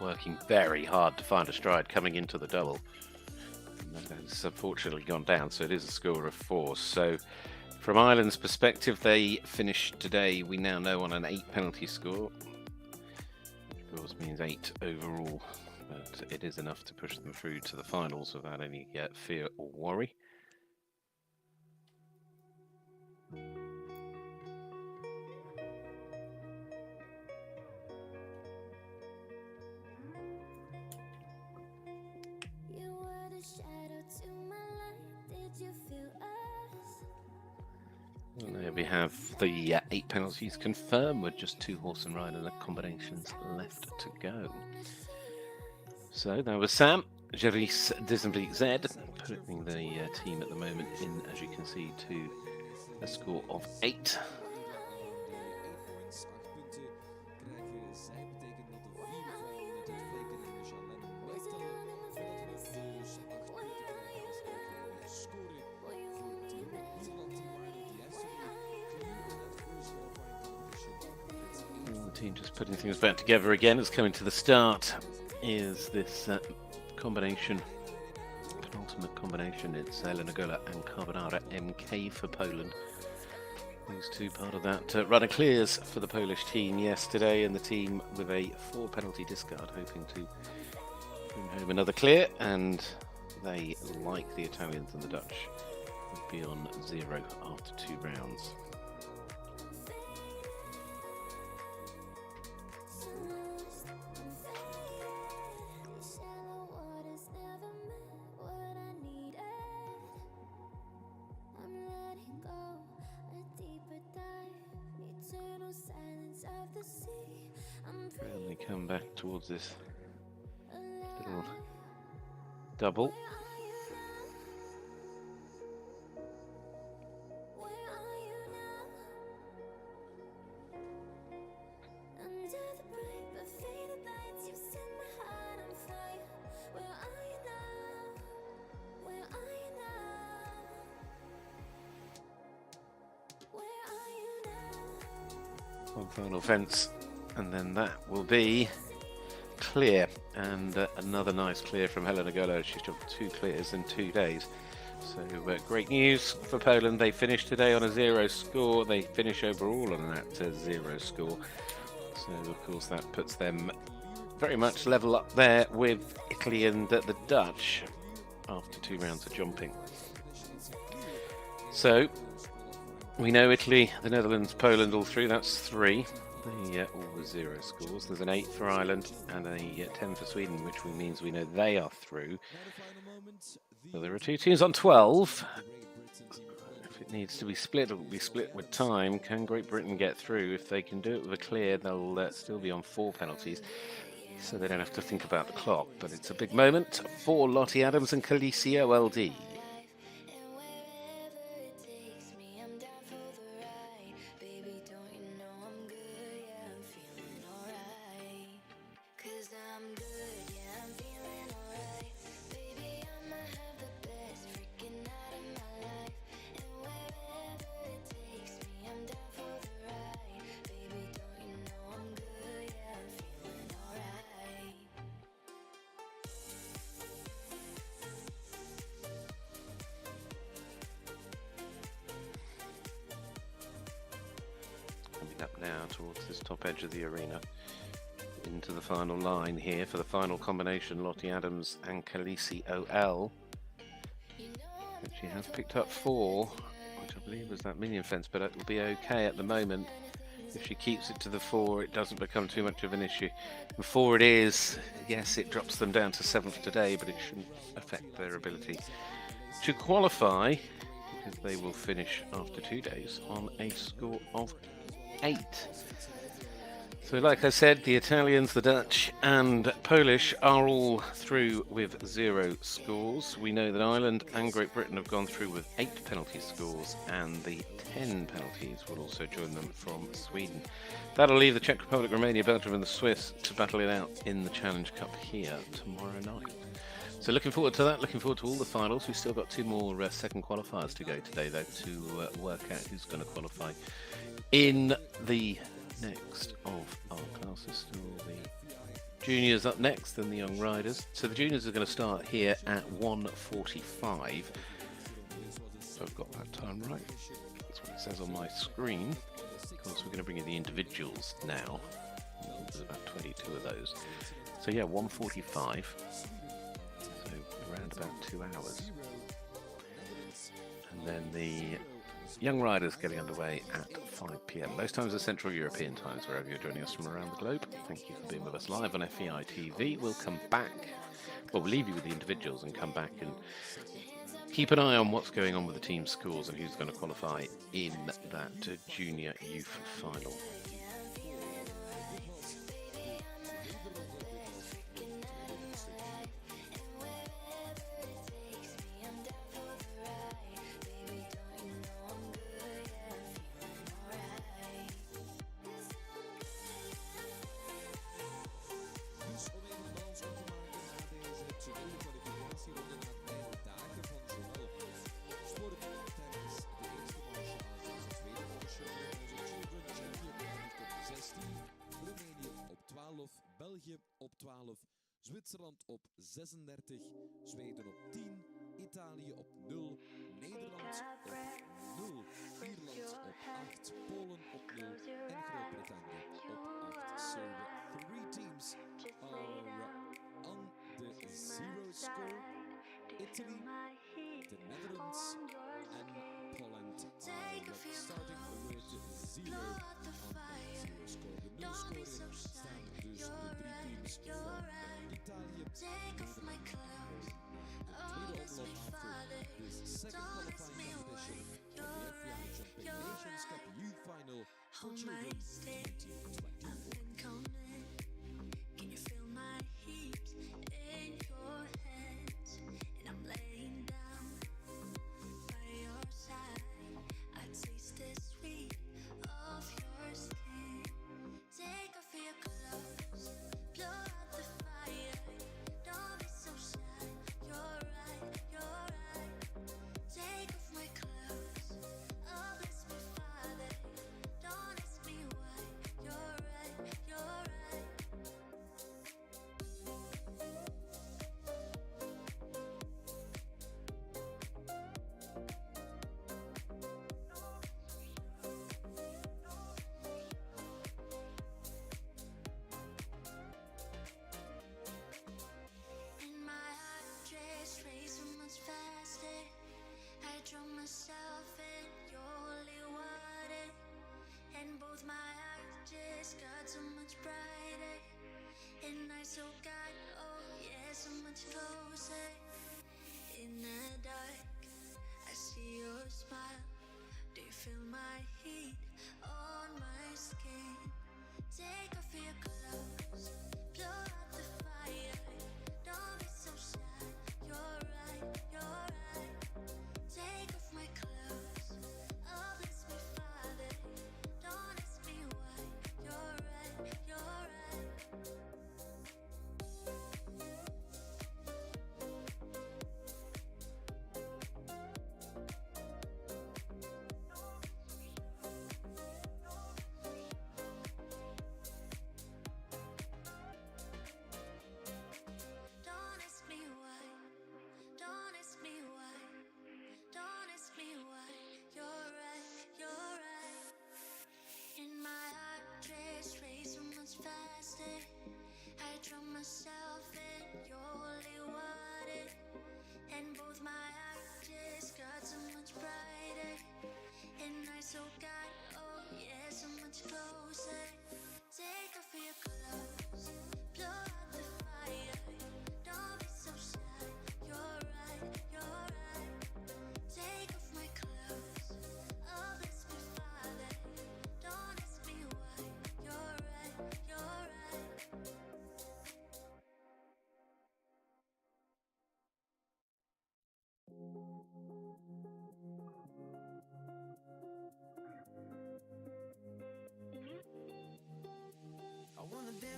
Working very hard to find a stride coming into the double. And that has unfortunately gone down, so it is a score of 4. So from Ireland's perspective, they finished today, we now know, on an 8 penalty score. Which of course means 8 overall, but it is enough to push them through to the finals without any fear or worry. And there we have the 8 penalties confirmed with just 2 horse and rider combinations left to go. So that was Sam, Decisive Z, putting the team at the moment in, as you can see, to a score of 8. Team just putting things back together again. It's coming to the start is this combination, penultimate combination. It's Helena Gola and Carbonara MK for Poland. These two part of that runner clears for the Polish team yesterday, and the team with a 4 penalty discard hoping to bring home another clear, and they, like the Italians and the Dutch, would be on 0 after 2 rounds. And they come back towards this little double. One final fence, and then that will be clear, and another nice clear from Helena Gola. She's jumped 2 clears in 2 days, so great news for Poland. They finished today on a 0 score. They finish overall on that 0 score, so of course that puts them very much level up there with Italy and the Dutch after 2 rounds of jumping. So we know Italy, the Netherlands, Poland all through. That's 3. They all with 0 scores. There's an 8 for Ireland and a 10 for Sweden, which means we know they are through. So there are 2 teams on 12. If it needs to be split, it will be split with time. Can Great Britain get through? If they can do it with a clear, they'll still be on 4 penalties, so they don't have to think about the clock. But it's a big moment for Lottie Adams and Calicio LD. towards this top edge of the arena. Into the final line here for the final combination, Lottie Adams and Khaleesi OL. And she has picked up 4, which I believe was that minion fence, but it'll be okay at the moment. If she keeps it to the 4, it doesn't become too much of an issue. And 4 it is. Yes, it drops them down to 7th today, but it shouldn't affect their ability to qualify, because they will finish after 2 days on a score of 8. So like I said, the Italians, the Dutch and Polish are all through with 0 scores. We know that Ireland and Great Britain have gone through with 8 penalty scores, and the 10 penalties will also join them from Sweden. That'll leave the Czech Republic, Romania, Belgium and the Swiss to battle it out in the Challenge Cup here tomorrow night. So looking forward to that, looking forward to all the finals. We've still got 2 more second qualifiers to go today, though, to work out who's going to qualify in the next of our classes. Still the juniors up next, then the young riders. So the juniors are going to start here at 1:45. So I've got that time right. That's what it says on my screen. Of course, we're going to bring in the individuals now. There's about 22 of those. So yeah, 1:45. So around about 2 hours. And then the young riders getting underway at 5 p.m. Those times are Central European times, wherever you're joining us from around the globe. Thank you for being with us live on FEI TV. We'll come back, well, we'll leave you with the individuals and come back and keep an eye on what's going on with the team scores and who's going to qualify in that junior youth final. België op 12, Zwitserland op 36, Zweden op 10, Italië op 0, Nederland op 0, Ierland op 8, Polen op 0 en Groot-Brittannië op 8. So 3 teams are on the 0 score. Italy, the Netherlands and Poland are starting with 0 on the 0 score. De 0 score staan dus de 3 teams van Italië, Nederland en de tweede oploop after this second qualifying competition of the FEI Champion Nations Cup Youth Final for Children 2024. Can you feel my heat in your hands? And I'm laying down by your side. I taste the sweet of your skin. Take off your clothes, blow out the fire. Don't be so shy. You're right, you're right. Take off my clothes. Oh, bless me, Father. Don't ask me why. You're right, you're right. And my heart just racing much faster. I drown myself in your holy water, and both my eyes just got so much brighter. And I so got, oh yeah, so much closer. In the dark, I see your smile. Do you feel my heat on my skin? Take off your clothes, blow out the fire. Don't be so shy. You're right, you're right. Take off my clothes. Oh, bless me, Father. Don't ask me why. You're right, you're right.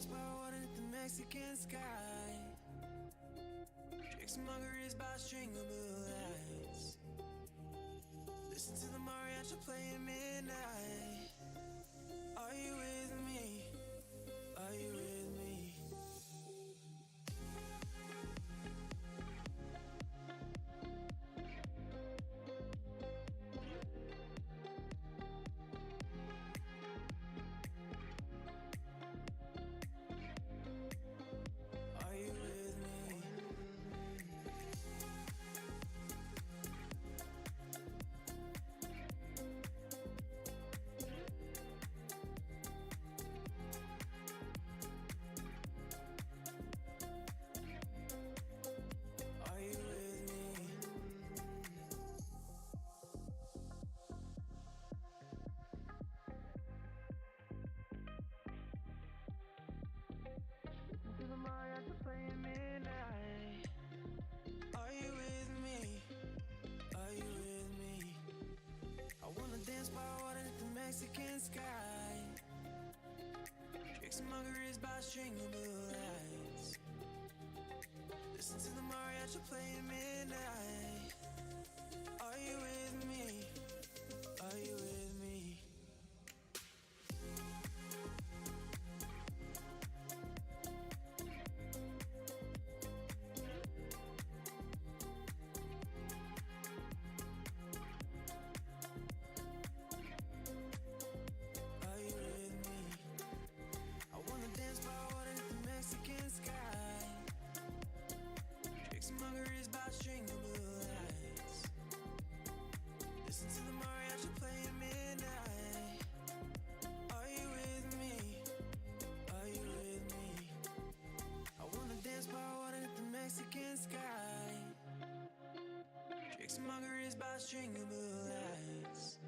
dance by water at the Mexican sky. Drink some margaritas by a string of blue lights. Listen to the mariachi playing midnight. Are you with me? Are you with me? Are you with me? Are you with me? Listen to the mariachi playing midnight. Are you with me? Are you with me? I wanna dance by water at the Mexican sky. Drink some margaritas by a string of blue lights. Listen to the mariachi playing midnight. Are you with me? Are you with me? Are you with me? I wanna dance by water at the Mexican sky. Drink some margaritas by a string of blue lights. Listen to the mariachi playing midnight. Are you with me? Are you with me? I wanna dance by water at the Mexican sky. Drink some margaritas by a string of blue lights.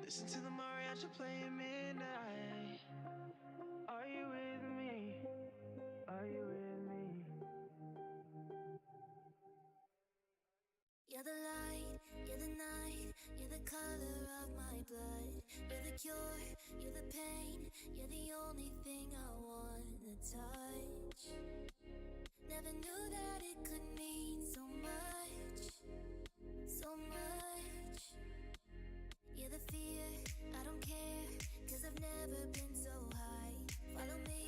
Listen to the mariachi playing midnight. Are you with me? Are you with me? You're the light, you're the night, you're the color of my blood. You're the cure, you're the pain, you're the only thing I wanna touch. Never knew that it could mean so much, so much. You're the fear, I don't care, 'cause I've never been so high. Follow me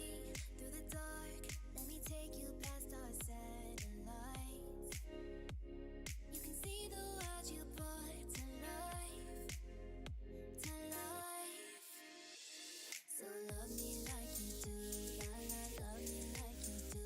through the dark, let me take you past our satellites. You can see the world you brought to life, to life. So love me like you do, la la, love me like you do.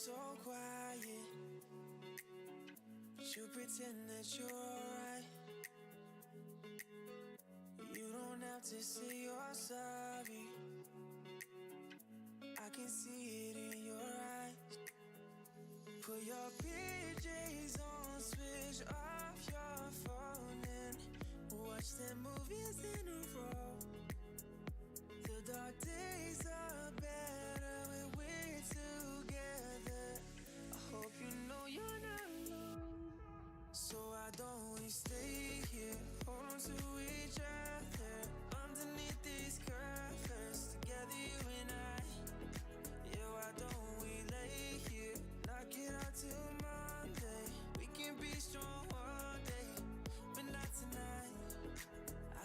so quiet, but you pretend that you're alright. You don't have to say you're sorry, I can see it in your eyes. Put your PJs on, switch off your phone and watch them movies in a row. The dark days are better when we're together. I hope you know you're not alone. So why don't we stay here, hold on to each other underneath these covers, together you and I. Yeah, why don't we lay here, knock it out till Monday. We can be strong one day, but not tonight. I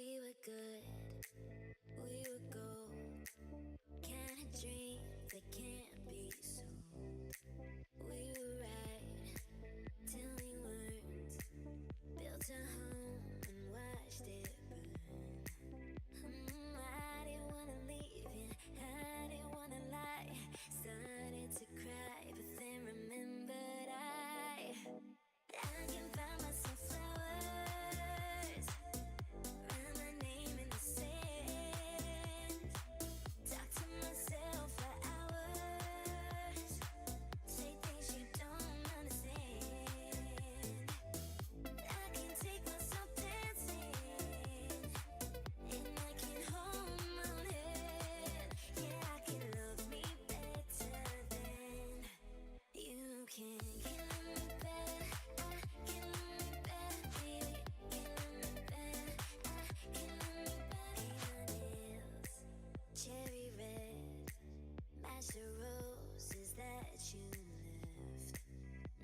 We were good, we were gold. Kind of dream that can't be sold. We were right till we weren't. Built a home and watched it burn. I didn't wanna leave you, I didn't wanna lie. Started to cry, but then remembered I can find myself flowers, write my name in the sand, talk to myself for hours, say things you don't understand. I can take myself dancing, and I can hold my own head. Yeah, I can love me better than you can. Can love me better, I can love me better, baby. Can love me better, I can love me better. Paint my nails cherry red, match the roses that you left.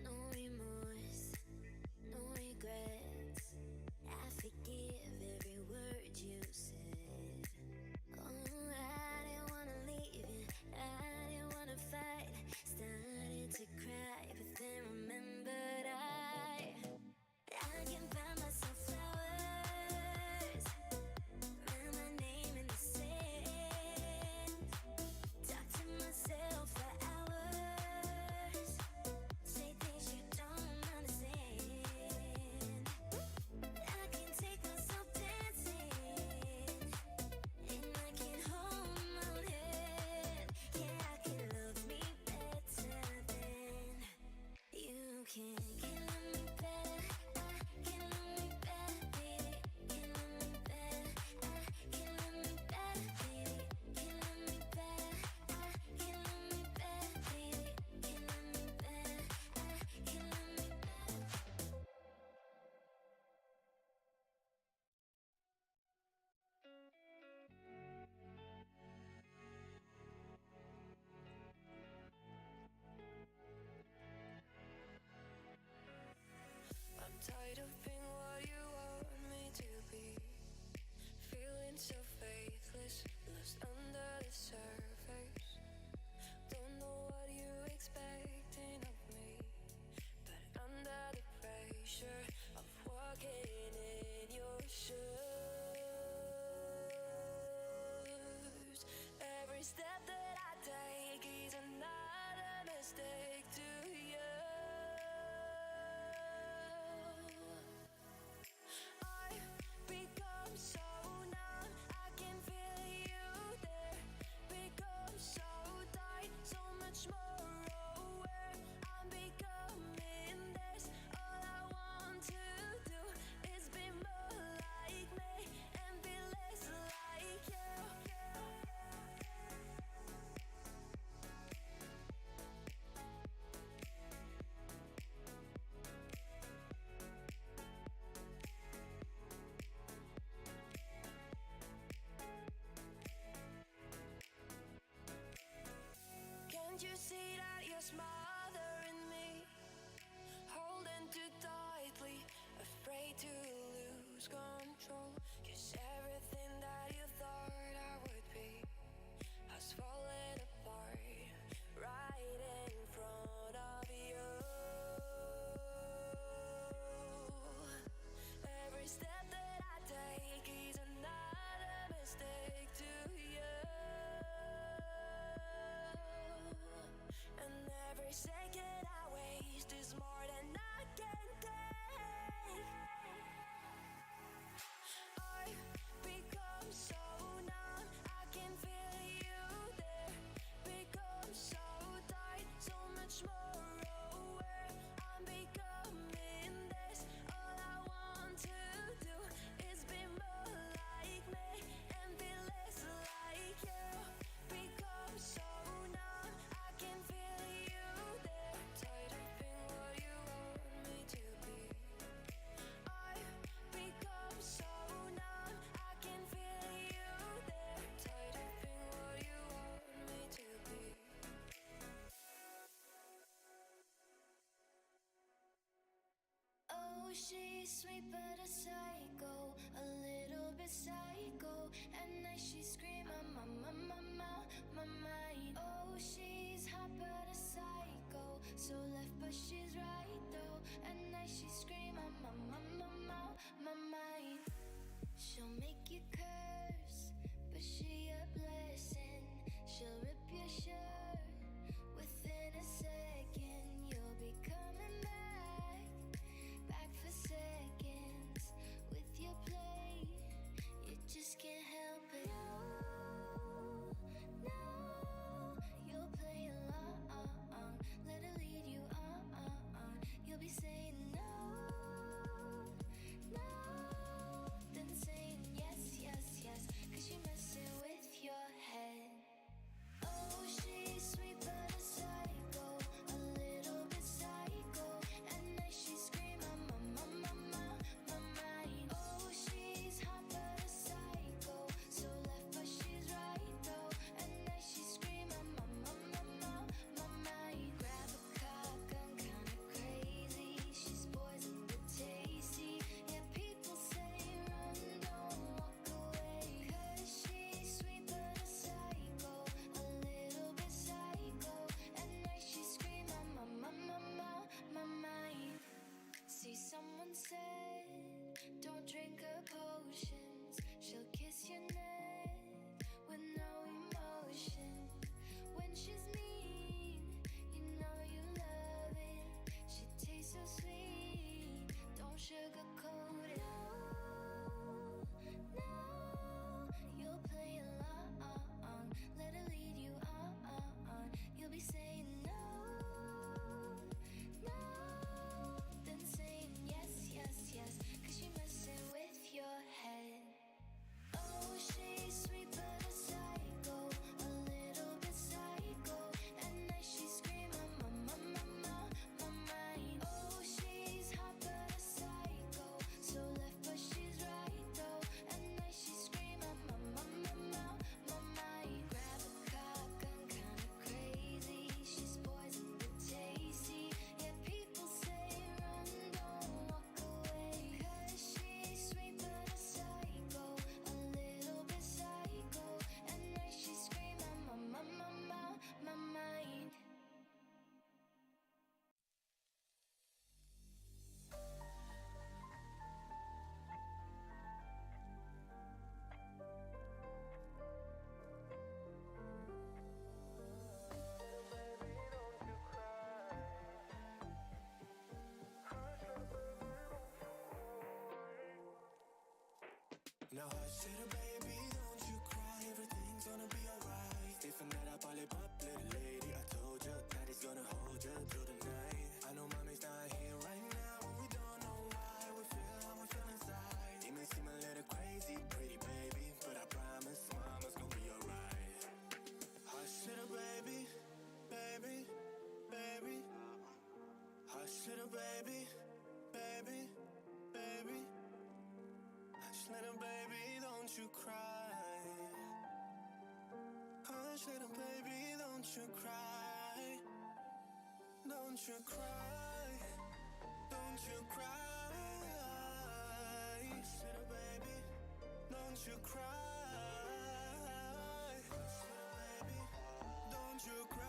No remorse, no regrets. I forgive every word you said. Oh, I didn't wanna leave you, I didn't wanna fight. Started to cry, but then remembered I can find myself flowers, write my name in the sand, talk to myself for hours, say things you don't understand. I can take myself dancing, and I can hold my own head. Yeah, I can love me better than you can. Can love me better, I can love me better, baby. Can love me better, I can love me better, baby. Can love me better, I can love me better, baby. Can love me better, I can love me better. I'm tired of being what you want me to be. Feeling so faithless, lost under the surface. Don't know what you're expecting of me, but under the pressure of walking in your shoes, every step that I take is another mistake to you. I've become so numb, I can feel you there. Become so tight, so much more aware. I'm becoming this. All I want to do is be more like me and be less like you. Can't you see that you're smothering me? Holding too tightly, afraid to lose control. 'Cause everything that you thought I would be has fallen apart right in front of you. Every step that I take is another mistake to you. And every second I waste is more than I can take. I've become so numb, I can feel you there. Become so tight, so much more aware. I'm becoming this. All I want to do is be more like me and be less like you. Become so numb, I can feel you there. Tired of being what you want me to be. I've become so numb, I can feel you there. Tired of being what you want me to be. Oh, she's she's sweet but a psycho, a little bit psycho. At night she scream, my mind. Oh, she's hot but a psycho, so left but she's right though. At night she scream, my mind. She'll make you curse, but she a blessing. She'll rip your shirt within a second. You'll be coming back for seconds. With your play, you just can't help it. No, you'll play along. Let her lead you on. You'll be saying no, then saying yes, yes, yes. 'Cause you're messing with your head. Oh, she's sweet but a psycho, a little bit psycho. At night she scream, my mind. Oh, she's hot but a psycho, so left but she's right though. At night she scream, my mind. Grab a cock, I'm kinda crazy. She's poison but tasty. Yeah, people say run, don't walk away. 'Cause she's sweet but a psycho, a little bit psycho. At night she scream, my mind. See, someone said, don't drink her potions. She'll kiss your neck with no emotion. When she's mean, you know you love it. She tastes so sweet, don't sugarcoat it. No, you'll play along. Let her lead you on. You'll be saying no, then saying yes, yes, yes. 'Cause you're messing with your head. Oh, she's sweet but a psycho, a little bit psycho. At night she scream, my mind. Oh, she's hot but a psycho, so left but she's right though. At night she scream, my mind. Grab a cock, I'm kinda crazy. She's poison but tasty. Yeah, people say run, don't walk away. 'Cause she's sweet but a psycho, a little bit psycho. At night she scream, my mind. Now hush little baby, don't you cry. Everything's gonna be alright. Stiffen that up, all up, little lady. I told you that he's gonna hold you through the night. I know mommy's not here right now, and we don't know why. We feel how we feel inside. It may seem a little crazy, pretty baby, but I promise mama's gonna be alright. Hush little baby, baby, baby. Hush little baby, baby, baby. Hush little baby, don't you cry. Hush little baby, don't you cry. Don't you cry. Don't you cry. Hush little baby, don't you cry. Hush little baby, don't you cry.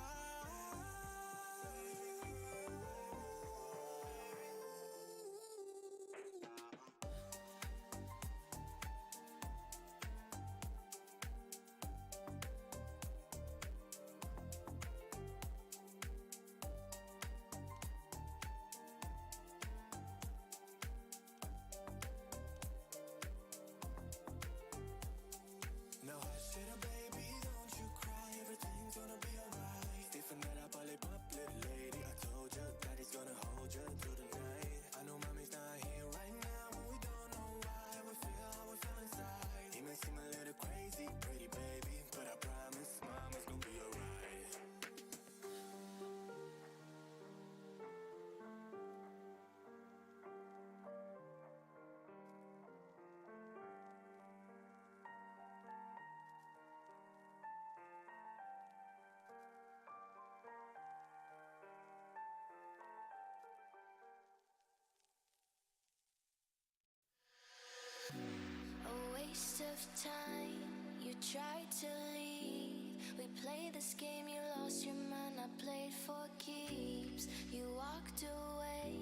of time, you tried to leave. We played this game, you lost your mind, I played for keeps. You walked away,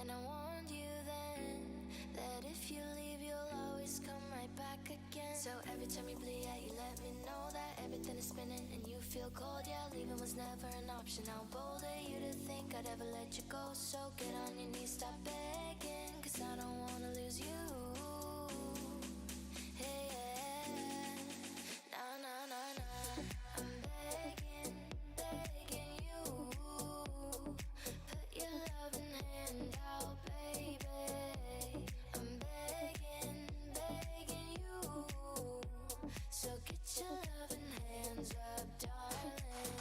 and I warned you then that if you leave, you'll always come right back again. So every time you bleed out, you let me know that everything is spinning and you feel cold. Yeah, leaving was never an option. How bold are you to think I'd ever let you go? So get on your knees, stop begging, 'cause I don't wanna lose you. Hey, yeah. Nah, nah, nah, nah. I'm begging, begging you. Put your loving hand out, baby. I'm begging, begging you. So get your loving hands up, darling.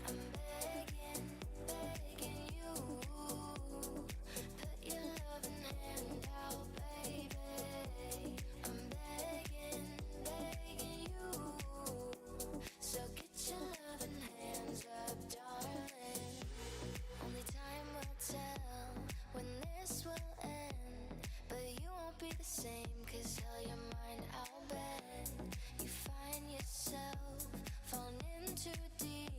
I'm begging, begging you. Put your loving hand out, baby. I'm begging, begging you. So get your loving hands up, darling. Only time will tell when this will end, but you won't be the same, 'cause hell, your mind I'll bet. You find yourself falling in too deep.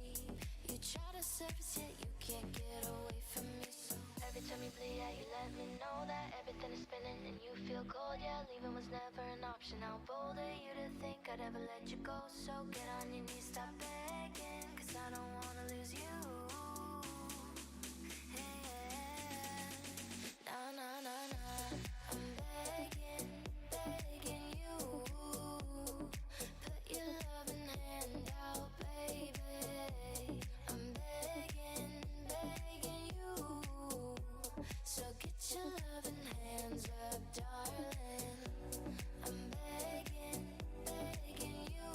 You try to surface, yet you can't get away from me. So every time you bleed out, you let me know that everything is spinning and you feel cold. Yeah, leaving was never an option. How bold are you to think I'd ever let you go? So get on your knees, stop begging, 'cause I don't wanna lose you. Hey, yeah. Nah, nah, nah, nah. I'm begging, begging you. Put your loving hand out, baby. I'm begging, begging you. So get your loving hands up, darling. I'm begging, begging you.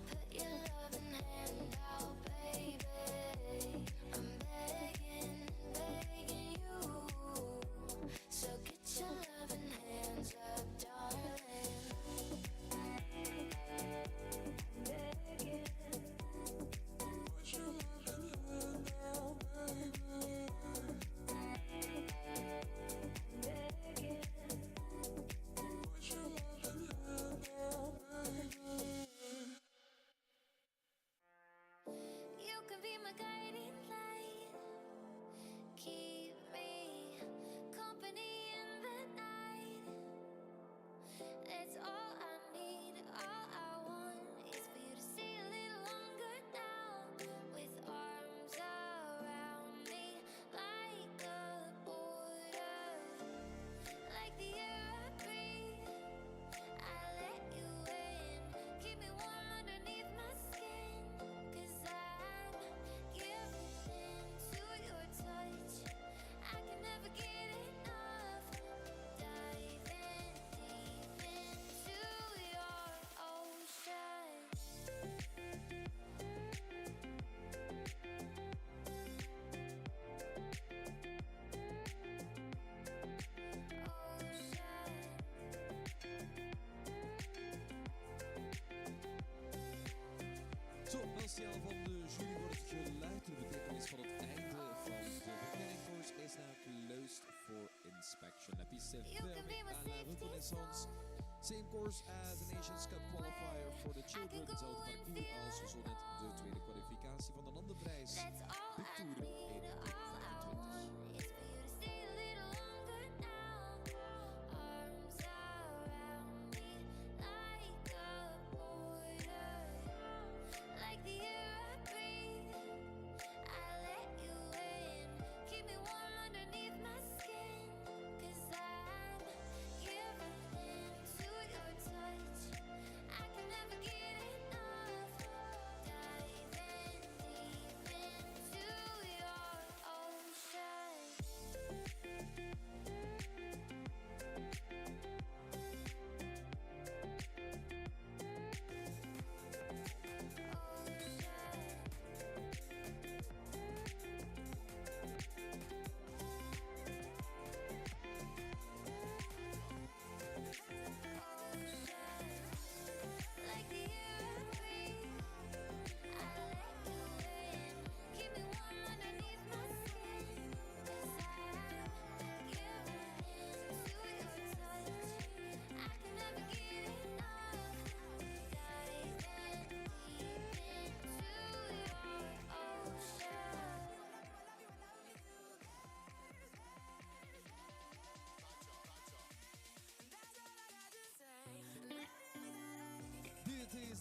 Put your loving hand out, baby. I'm begging, begging you. So get your loving hands up, darling. Begging. Put your loving hand out, baby. Begging. Put your loving hand out, baby. You can be my guiding light. Keep me company in the night. That's all I need, all I want is for you to stay a little longer now. With arms around me like a border, like the air I breathe. I let you in, keep me warm underneath my skin. 'Cause I'm giving into your touch. I can never get enough. Diving deep into your ocean. Zo, wel signaal van de jury wordt het geluid. De betekenis van het einde van de verkenningkoers is naar closed for inspection. La piste fermée à la reconnaissance. Same course as the Nations Cup qualifier for the children. Hetzelfde parcours als zo net de tweede kwalificatie van de landenprijs. That's all Big I Tour need, all I 2025. want is for you to stay a little longer now. Arms around me like a border, like the air I breathe. I let you in, keep me warm underneath my skin. 'Cause I'm giving into your touch. I can never get enough. Diving deep into your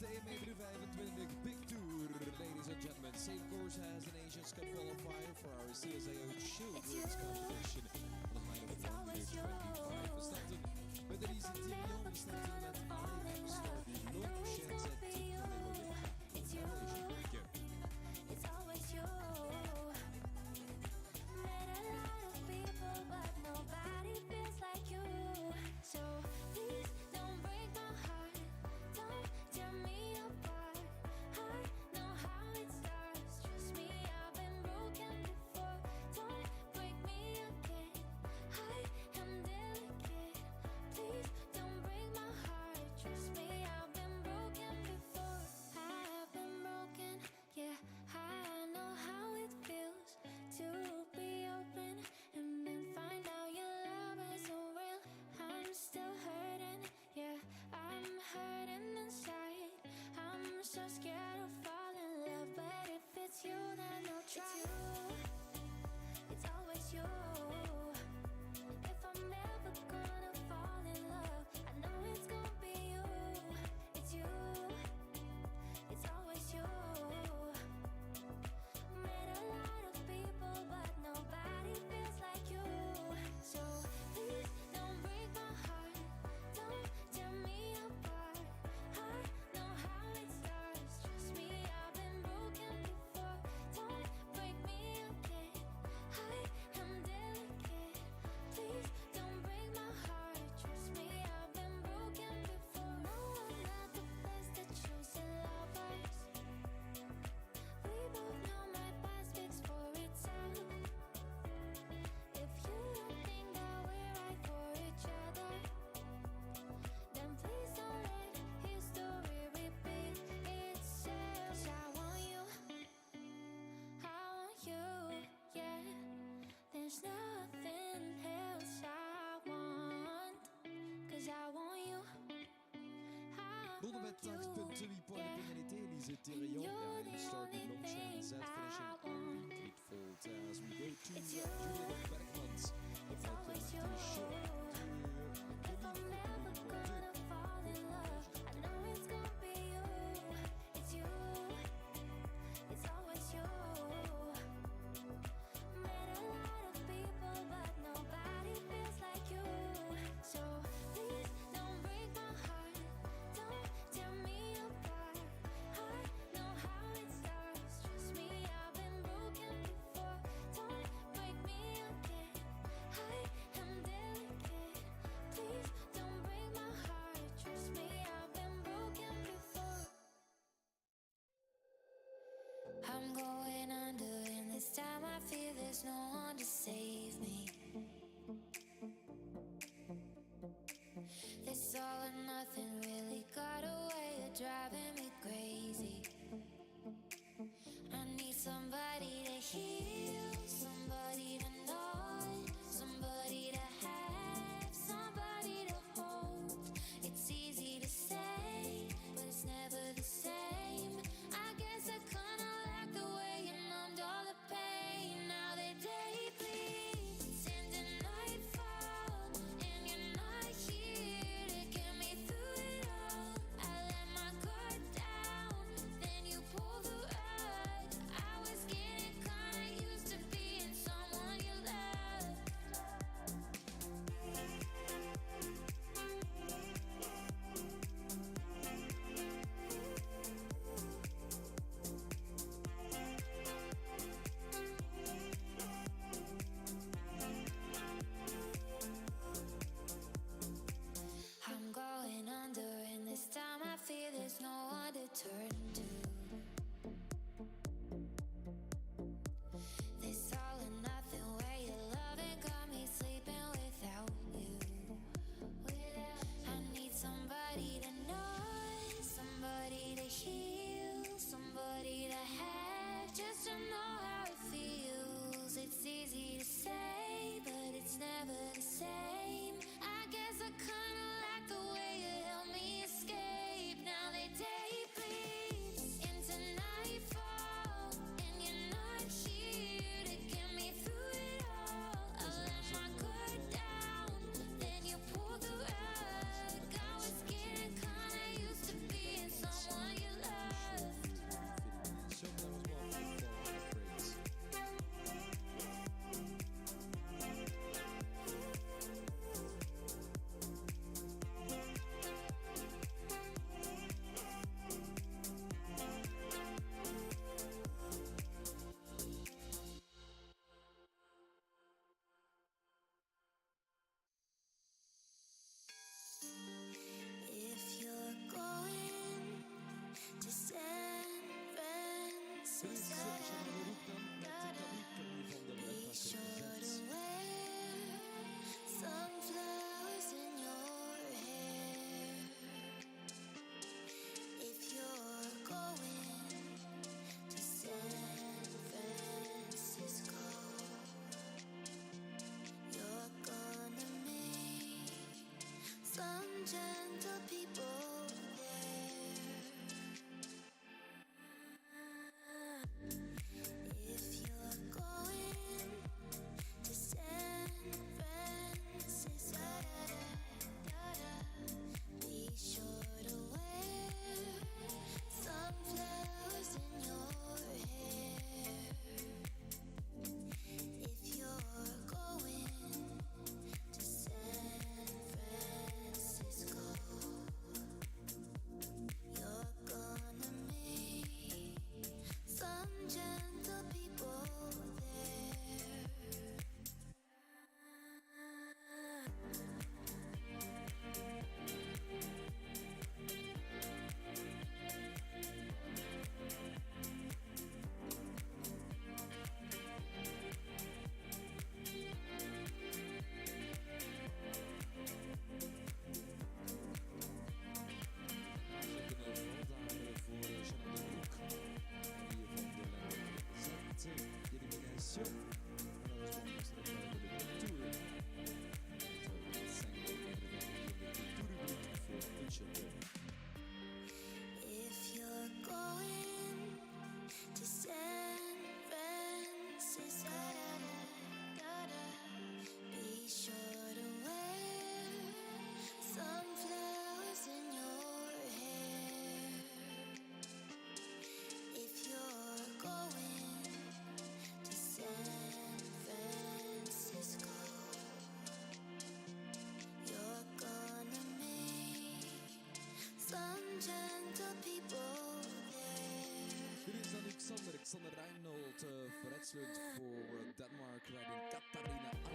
CME 325 Big Tour, ladies and gentlemen. Same course as the Nations Cup qualifier for our CSAO Children's competition on a height of 1 meter 25. We started met een easy team. We started met Arjen Storby, Loop, Shenzhen, It's you. It's always you. Met a lot of people, but nobody feels like you. So please don't break my heart. Don't tear me apart. I know how it starts. Trust me, I've been broken before. Don't break me again. I am delicate. Please don't break my heart. Trust me, I've been broken before. I've been broken. Yeah, I know how it feels to be open and then find out your love isn't real. I'm still hurting. Yeah, I'm hurting inside. I'm so scared of falling in love, but if it's you, then I'll try. It's always you. If I'm never gonna fall in love, I know it's gonna be you. It's you. It's always you. Met a lot of people, but nobody feels like you. So please don't break my heart. Don't tear me apart. I know how it starts. Trust me, I've been broken before. Don't break me again. I am delicate. Please don't break my heart. Trust me, I've been broken before. Met a lot of people, but nobody feels like you. So please don't break my heart. Don't tear me apart. I know how it starts. Trust me, I've been broken before. Don't break me again. Please don't break my heart. Trust me, I've been broken before. No, I'm not the best at choosing lovers. We both know my past speaks for itself. If you don't think that we're right for each other, then please don't let history repeat itself. 'Cause I want you. I want you. Yeah. There's nothing else I want. 'Cause I want you. Tot en met 8 punten. Wie point de penalité Elise Therion. Ja, you started long chance at finishing on the eightfold as we go to Julia Bergmans. It's always you. If I'm never gonna fall in love, I know it's gonna be you. It's you. It's always you. Met a lot of people, but nobody feels like you. So please don't break my heart. Don't tear me apart. I know how it starts. Trust me, I've been broken before. Don't break me again.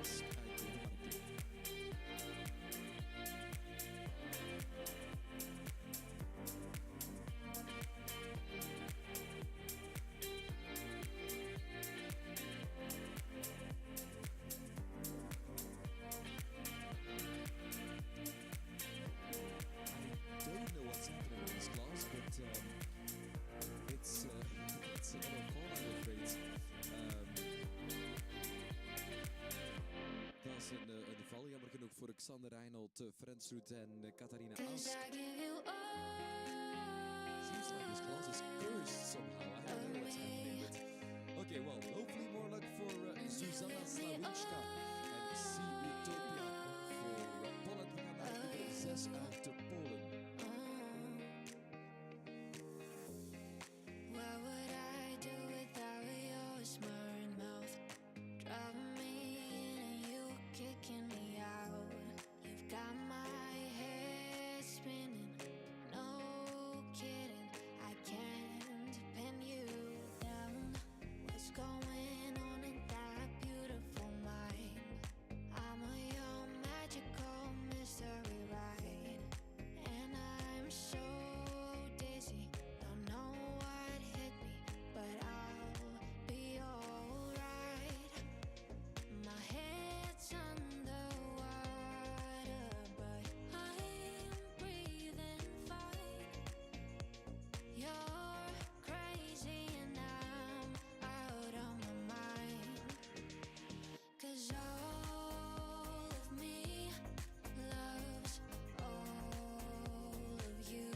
Ask uit Denemarken. I don't know what's happening in this class, but it's another call, I'm afraid. Dat is een val, jammer genoeg voor Xander Reinhold, Frensroet en Catharina Ask. I give you all Seems like this class is cursed somehow. I don't know what's happening, but okay, well, hopefully more luck for Zuzana Slawinska en See Utopia voor Poland. We gaan naar nummer 6 uit Polen. What would I do without your smart mouth? Driving me in and you kicking me out. You've got my head spinning. No kidding, I can't pin you down. What's going on in that beautiful mind? I'm a young magical mystery ride, and I'm so dizzy. Don't know what hit me, but I'll be alright. My head's underwater, but I'm breathing fine. You're crazy and I'm out of my mind. 'Cause all of me loves all of you.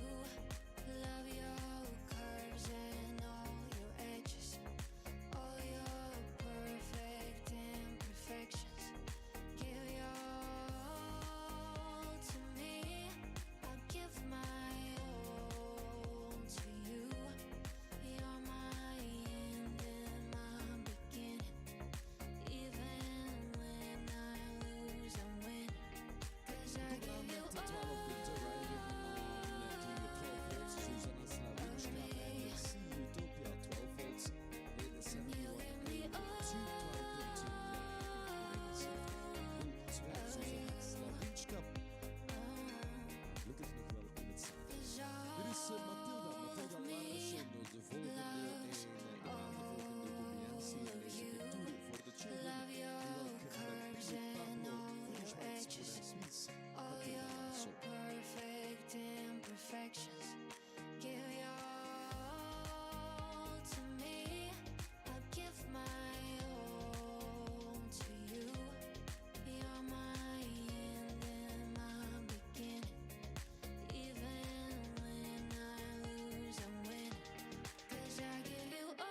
Love your curves and all your edges, all your perfect imperfections. Give your all to me. I'll give my all to you. You're my end and my beginning. Even when I lose, I win. 'Cause I give you Met 12 punten rijden aan die 12 volts. Zuzana Slawinska en See Utopia 12 volts. In de semifinale nummer 2 12 punten. 0-2 Zuzana Slawinska. Gelukkig nog wel in het centrum. Er is Mathilda Larsen, de volgende in de maandenvolgende combinatie in deze Tour voor de Children. Welke met Pablo Frischmans voor de Swiss. all Mathilda your Larsen. perfect imperfections. Give your all to me. I'll give my all to you. You're my end and my beginning. Even when I lose, I win. 'Cause I give you all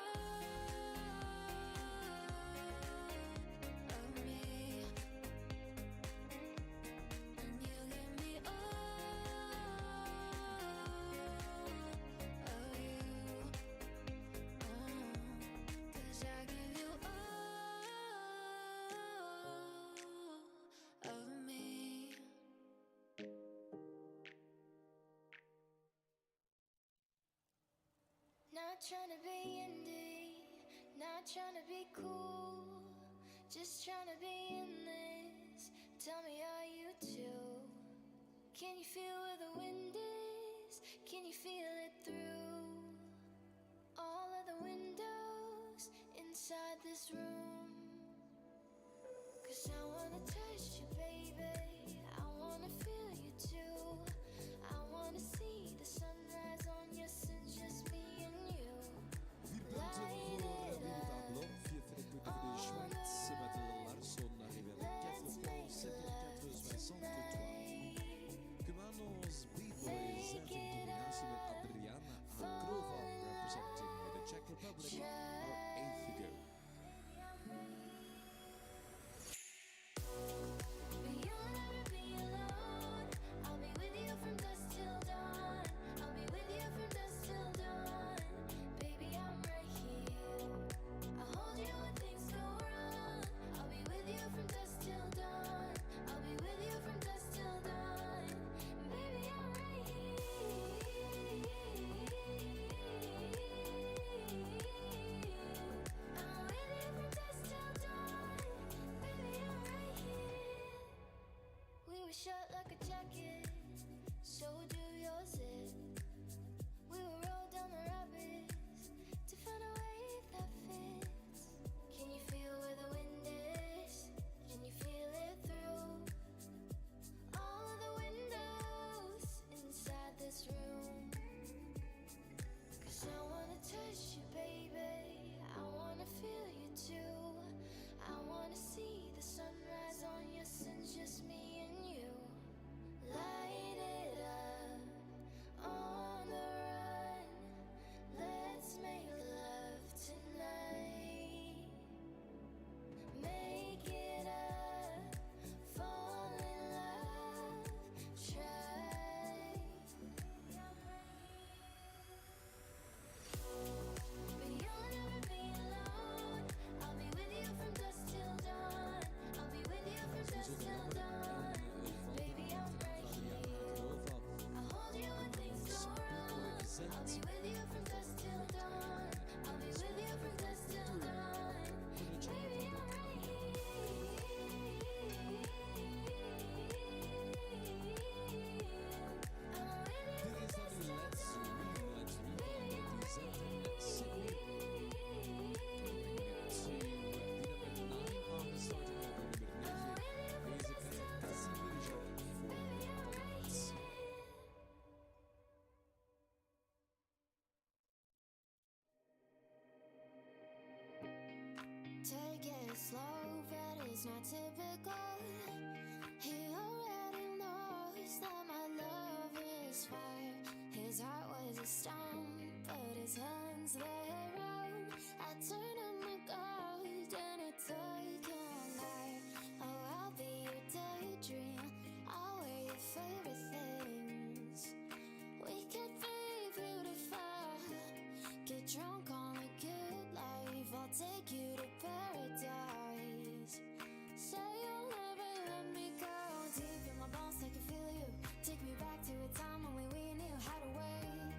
of me. And you give me all of you. 'Cause I give you all of me. Not trying to be indie, not trying to be cool, just trying to be in this. Tell me, are you too? Can you feel where the wind is? Can you feel it through all of the windows inside this room? 'Cause I wanna touch you, baby. I wanna feel you too. I wanna see the sunrise on your sins, just me and you. 4 punten voor Wim Tableau, 4 punten voor de Schweiz met Larsson arrivé avec 4 points, 7 4 63 Cumanos B-Boys uit een combinatie met Adriana Akrova representing the Czech Republic are 8th to go. It's not typical. He already knows that my love is fire. His heart was a stone, but his hands their own. I turn on my guard and I take him there. Oh, I'll be your daydream. I'll wear your favorite things. We could be beautiful. Get drunk on a good life. I'll take you to paradise. Say you'll never let me go. Deep in my bones, I can feel you. Take me back to a time when we knew how to wait.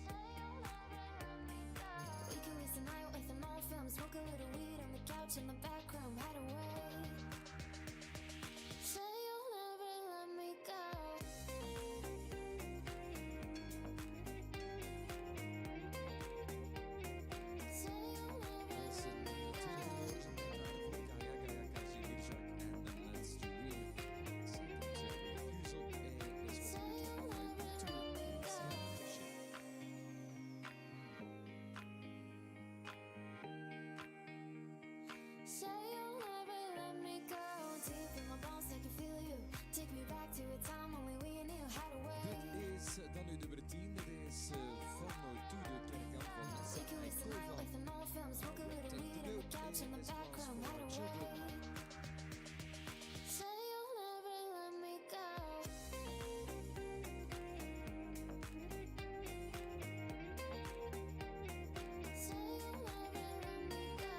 Say you'll never let me go. We could waste the night with an old film. Smoke a little weed on the couch in the back room. How to wait. Say you'll never let me go. Say you'll never Dat is let een me tweede go. versie van Zirjak en Let's to Real. Second refusal is Say what you'll we never to let me it. go. Say you'll never let me go. Deep in my bones, I can feel you. Take me back to a time when we knew how to wait. Dit is dan nu nummer 10. Dit is van To the Kerkkamp van We Sam could waste the night Kovan. with an old film. Smoke a little weed on the couch in the back room. How to wait. Say you'll never let me go. Say you'll never let me go.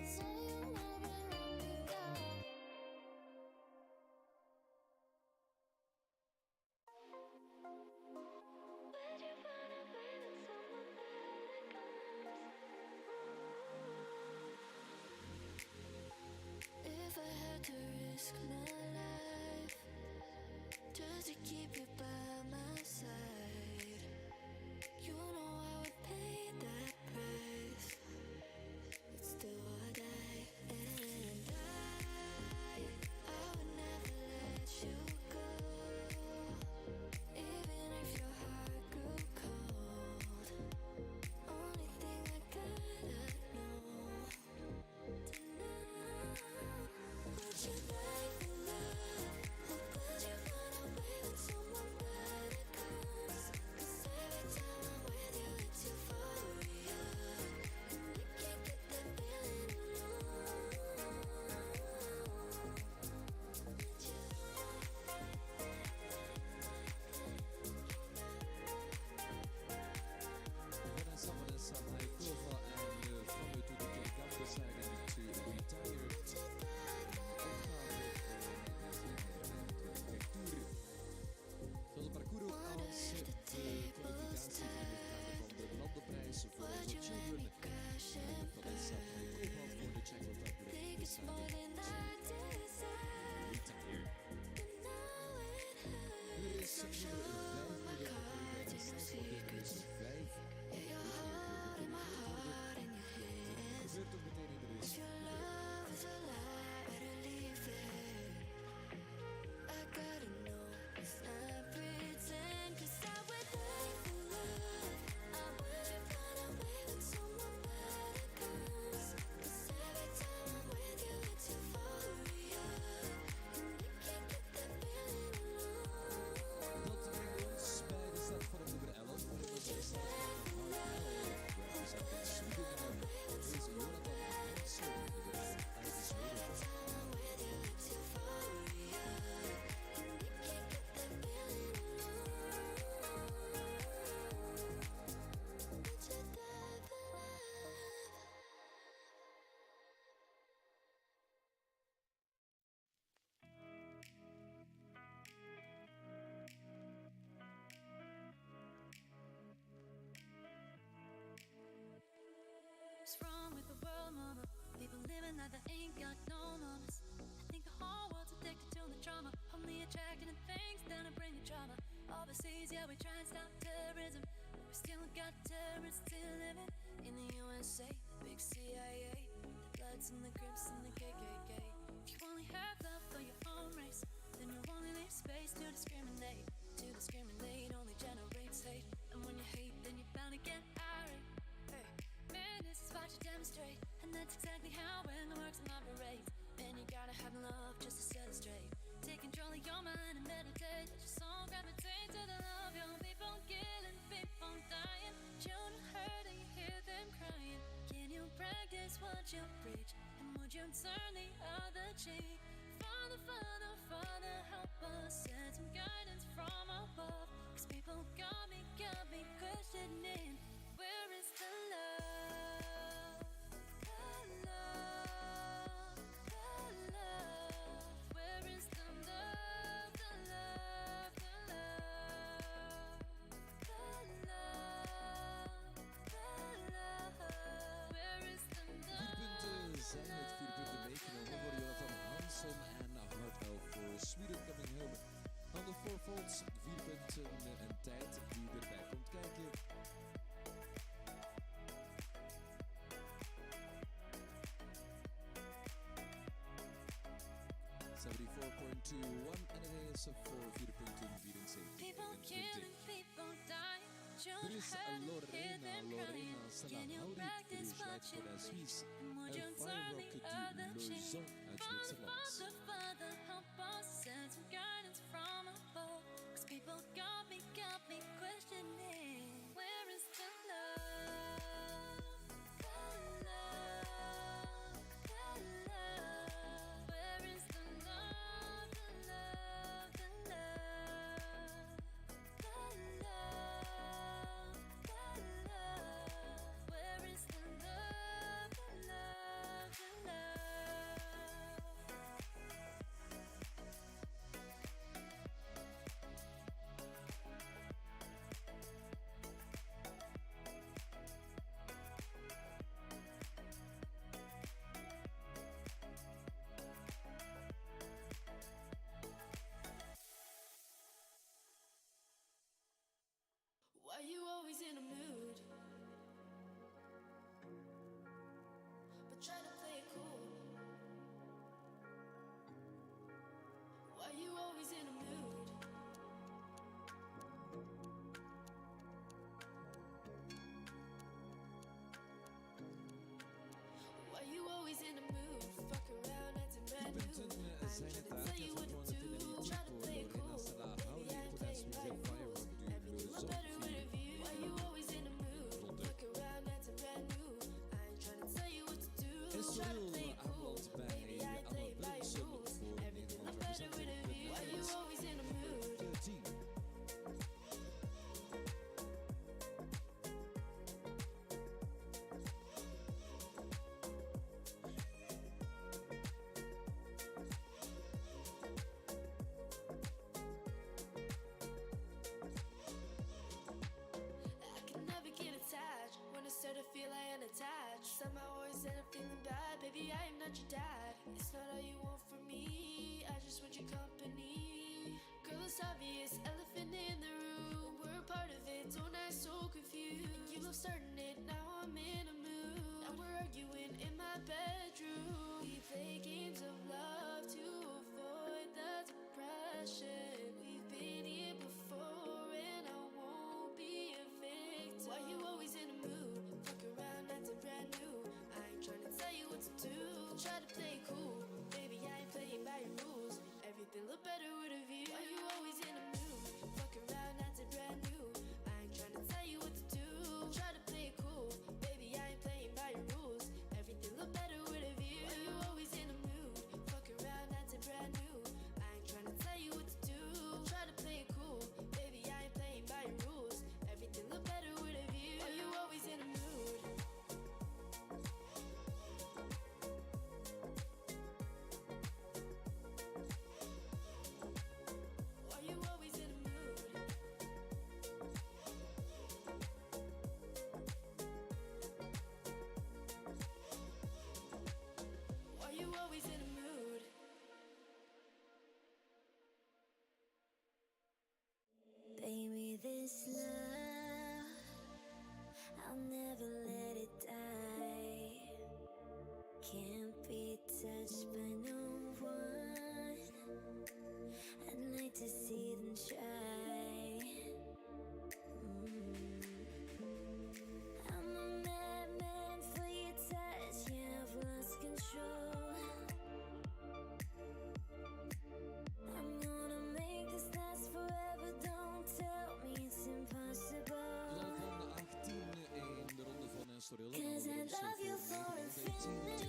Say you'll never let me go. Would you run away when someone better comes? If I had to risk my life just to keep you by my side, you know I would pay that price. It's do or die, and I would never let you go. Even if your heart grew cold, only thing I gotta know to know. Would you like the love, or would you run away when someone better comes? 'Cause every time I'm with you, it's euphoria, and I can't get that feeling alone. Would you? Vanessa Haikova en van To the Kerkkamp deciding to retire. Zoals het parcours ook als de kwalificatie van de landenprijs voor onze children. Vanessa Haikova voor de Czech Republic Think it's more deciding than I desire. retire. It is I'm showing my cards, ain't no secrets. Yeah, your heart in my heart in your hands. Gebeurt ook meteen in de race. If your love is a lie, better leave it. I gotta know it's not pretend, 'cause I would like the love. I wouldn't run away when someone better comes. 'Cause every time I'm with you, it's euphoria, and I can't get that feeling alone. Dat brengt ons bij de start van het nummer 11. Maar het was de start van het nummer 11. Representing Sweden. Deze Jonathan Hansen uit Zweden. I'm with you, it's euphoria, and I can't get that feeling alone. Would you die for love? What's wrong with the world, mama? People living like they ain't got no mamas. I think the whole world's addicted to the drama, only attracted to things that'll bring you drama. Overseas, yeah, we try and stop terrorism, but we still got terrorists still living in the USA. Big CIA, the Bloods and the Crips and the KKK. If you only have love for your own race, then you only leave space to discriminate. To discriminate only generates hate, and when you hate bound to get irate. Madness is what you demonstrate, and that's exactly how anger works and operates. Man, you gotta have love just to set it straight. Take control of your mind and meditate. Let your soul gravitate to the love. Young people killing, people dying, children hurt and you hear them crying. Can you practice what you preach? And would you turn the other cheek? Father, Father, Father, help us. Send some guidance from above. 'Cause people got me questioning. Where is the love? The love, the love. Where is the love? The love, the love. The love, the love. Where is the love? 4 punten zijn met 4 punten meegenomen voor Jonathan Hansson en Hartwell voor Sweden Coming Home. On the 4 faults, 4 punten en tijd die erbij komt kijken. En het is voor 4 punten 74. People killing, people dying, Er children is hurt and hear Lorena them crying. Can you Salahauri, practice die what is you voor de preach? Suisse. And would you En turn Firerock the die other cheek? Lausanne uit Father, Zwitserland. Father, Father, help us. Send some guidance from above. 'Cause people got me questioning. Where is the love? The love, the love. Where is the love? The love, the love. The love, the love. Where is the love? The love, the love. Why you always in a mood? But try to play it cool. Why you always in a mood? Why you always in a mood? Fuck around, acting brand new. Punten I ain't zijn tryna het tell you what to do. Try to play it cool. Baby, I ain't playing by your rules. Everything look better with a view. Why you always in a mood? Fuck around, acting brand new. I ain't tryna tell you what to do. Try to play it cool. Baby, I ain't playing by your rules. Everything look better with a view. Why you always in a mood? 13. I can never get attached. When I start to feel I am attached, somehow always end up feeling bad. Baby, I am not your dad. It's not all you want from me. I just want your company. Girl, it's obvious, elephant in the room. We're a part of it. Don't act so confused. You love starting it, now I'm in a mood. Now we're arguing in my bedroom. We play games of love to avoid the depression. We've been here before, and I won't be a victim. Why you always in a mood? Fuck around, acting brand new. I ain't tryna tell you what to do. Try to play it cool. Baby, I ain't playing by your rules. Everything look better with a view. Why you always in a mood? Fuck around, acting brand new. I ain't tryna tell you what to do. Try to play it cool. Baby, I for 11 and also for Nederland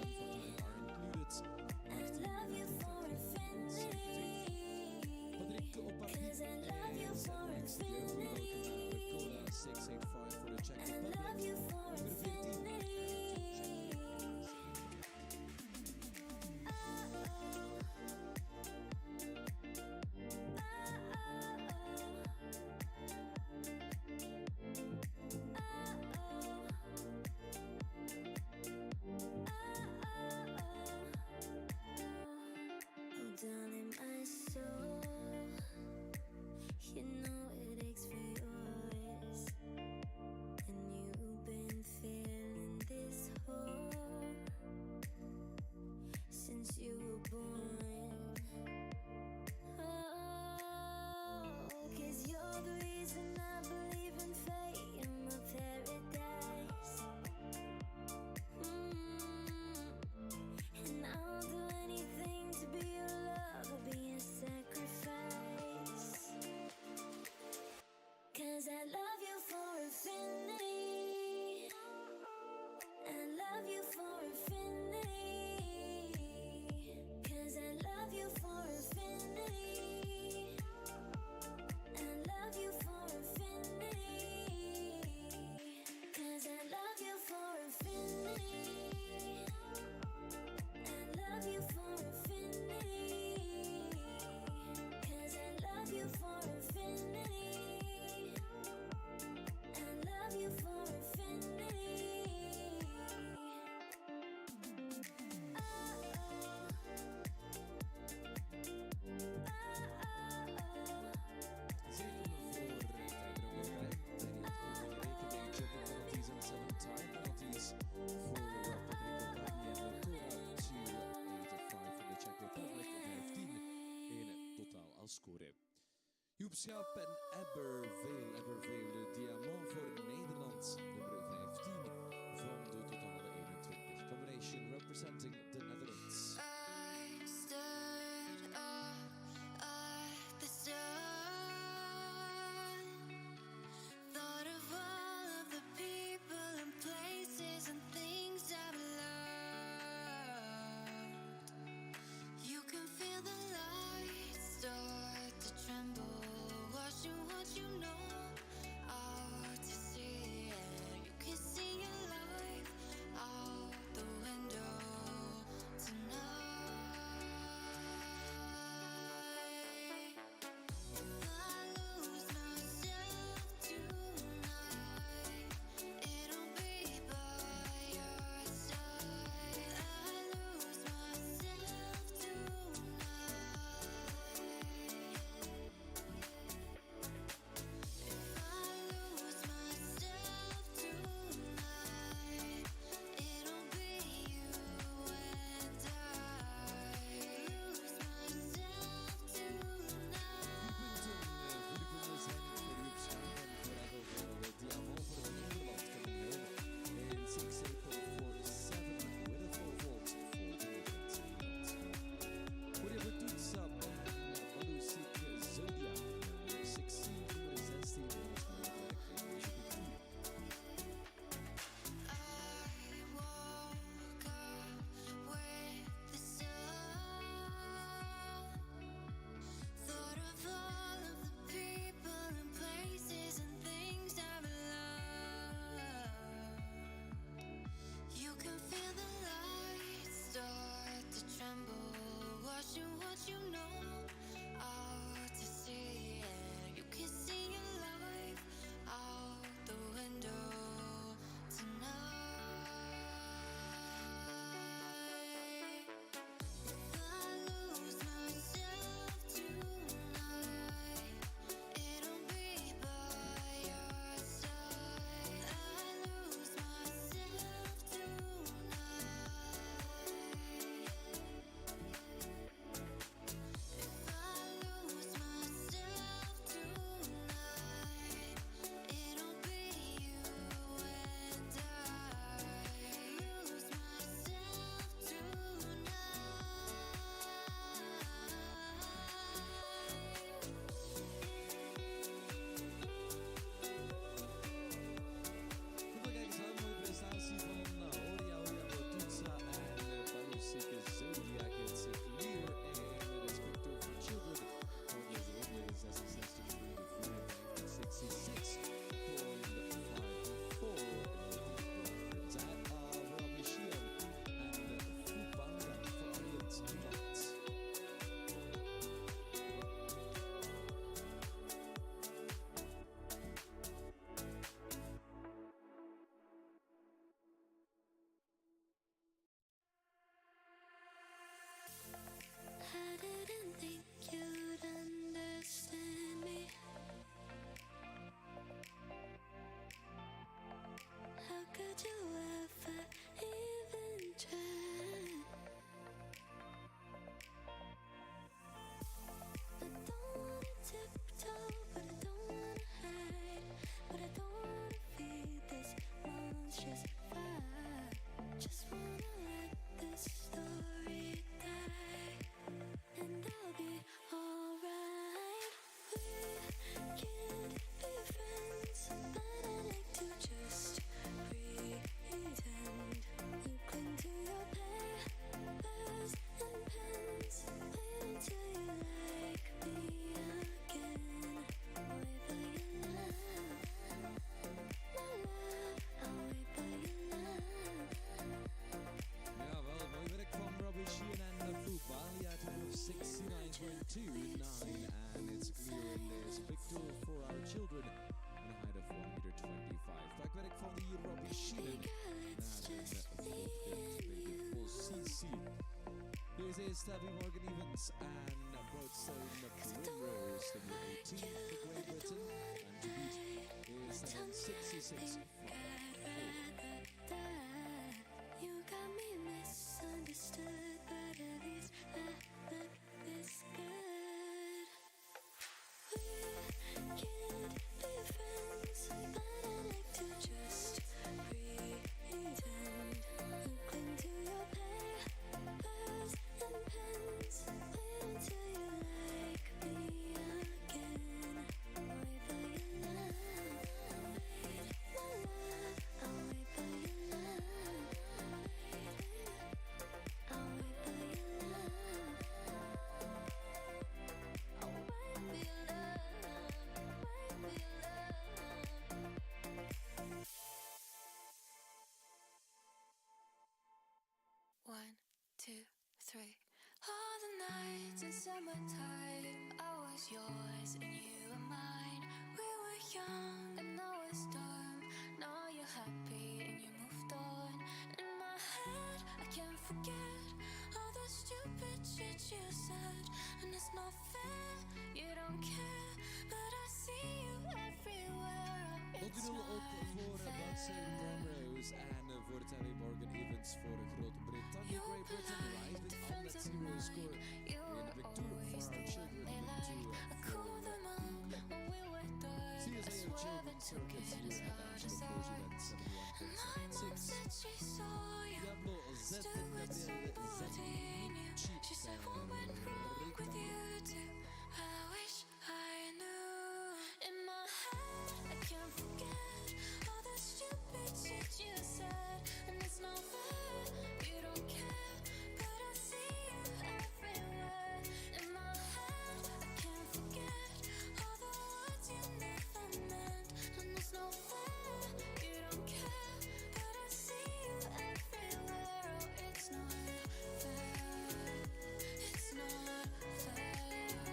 18 to the top 10 for time are included. Patrick Opardi is next. The Royal Coda 685 for the Czech Republic. Number 14. Darling, my soul, you know it aches for yours, and you've been feeling this hole since you were born. Oh, 'cause you're the reason I believe in fate and my paradise. And I'll do anything to be your love or be a sacrifice. 'Cause I love you for infinity. I love you for infinity. 'Cause I love you for infinity. I love you for infinity. 'Cause I love you for infinity. I love you for infinity. 'Cause I love you for infinity. I love you for infinity. Scoren. Joep Schaap en Eberveel, de diamant voor Nederland, nummer 15 van de totale 21. Combination representing the Netherlands. I stood up at the start, thought of all of the people and places and things I've loved. You can feel the light start to tremble, watching what you know out to sea. C. Deze is Tabby Morgan Evans and Broadstone Primrose, number 18 for Great Britain. And to beat is 66 You got me misunderstood, but at least I look this good. We can't be friends, but I like to just pretend. Cling to your papers and pens. Wait until you like me again. Wait for your love. Wait, my love. I'll wait for your love. I'll wait for your love. I'll wait for your love. Wait for your love. One, two, three. All the nights in summertime, I was yours and you were mine. We were young and now it's done. Now you're happy and you moved on. In my head, I can't forget all the stupid shit you said. And it's not fair, you don't care, but I see you everywhere. Ook It's een 0 not op voor Broadstone Primrose en voor Tabby Morgan Evans voor Groot-Brittannië. Great Britain arriving on that 0 score in the Big Two for our children. The Big Two for CSAO Children's Circuits here at National Course Event 71.6. Diablo Z en Gabriel Z. Chiefs en Rita. I wish I knew. In my head, I can't forget all the stupid shit you said. And it's not fair, you don't care, but I see you everywhere. In my head, I can't forget all the words you never meant. And it's not fair, you don't care, but I see you everywhere. Oh, it's not fair. It's not fair.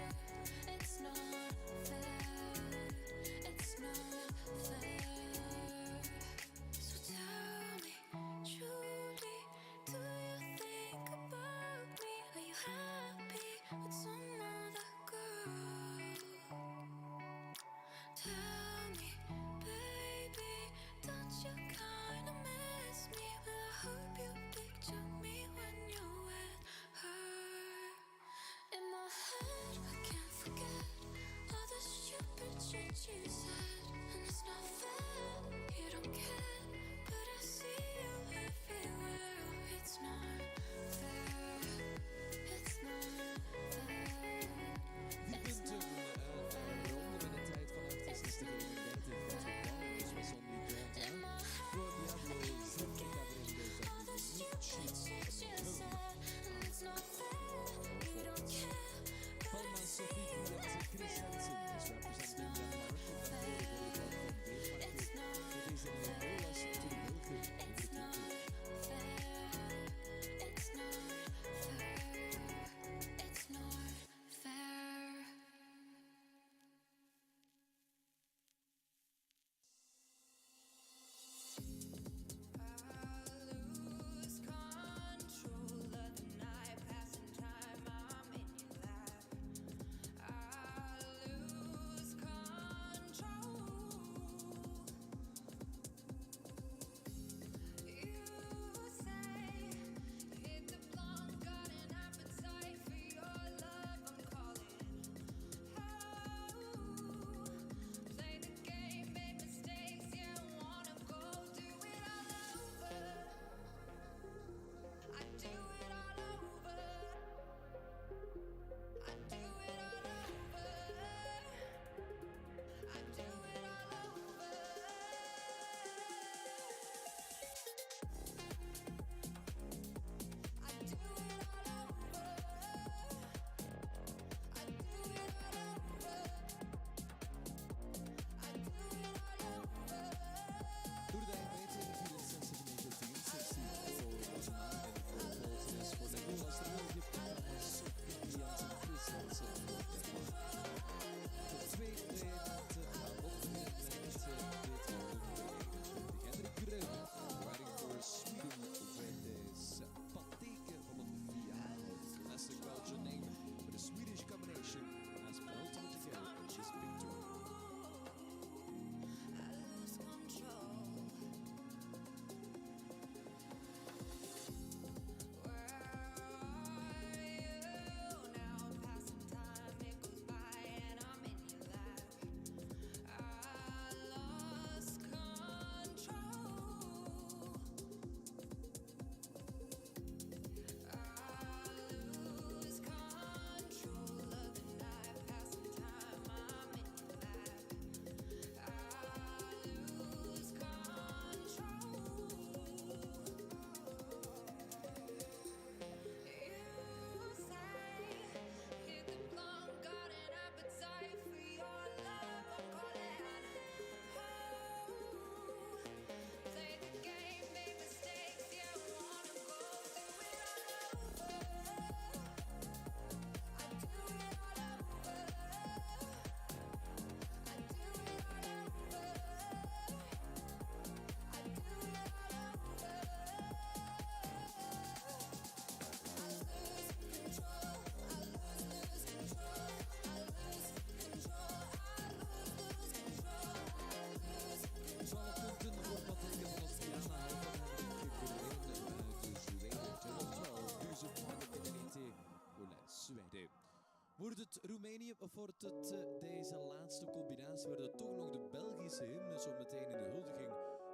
Wordt het Roemenië of wordt het deze laatste combinatie, wordt het toch nog de Belgische hymne zo meteen in de huldiging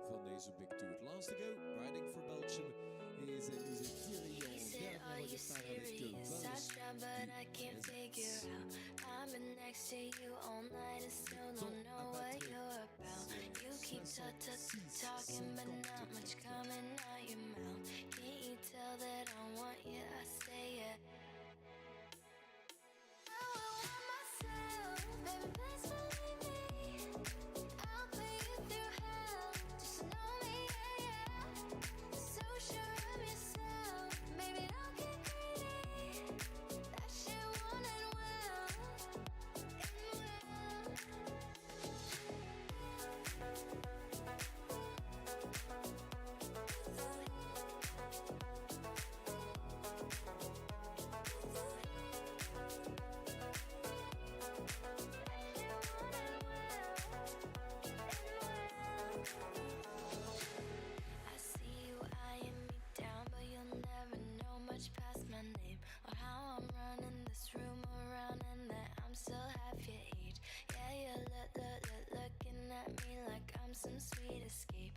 van deze Big Tour. Last to go, riding for Belgium is Thierry. He said, are you serious? I tried, but I can't figure out. I've been next to you all night and still don't know what you're about. You keep talking, but not much coming out your mouth. Can't you tell that I want you? I say it. I will want myself, baby, please believe me. I'll put you through hell, just to know me, yeah, yeah. So sure of yourself, baby, don't get greedy. That shit won't end well, I see you eyeing me down, but you'll never know much past my name or how I'm running this room around, and that I'm still half your age. Yeah, you're looking at me like I'm some sweet escape.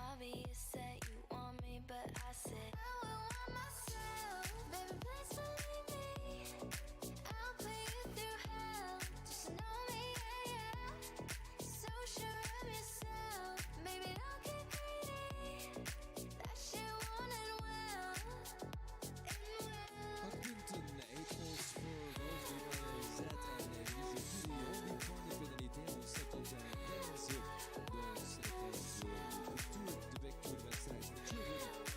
Obvious that you want me, but I said I will want myself, baby, please believe me. I'll put you through hell, just to know me, yeah, yeah. So sure of yourself, baby, don't get greedy. That shit won't end well, Wat punten, 8 goals voor Wolfsburg Z en deze Thierry. Only point binnen Italië staat op zijn deze. Dus het is de Big Tour wedstrijd van Children. Het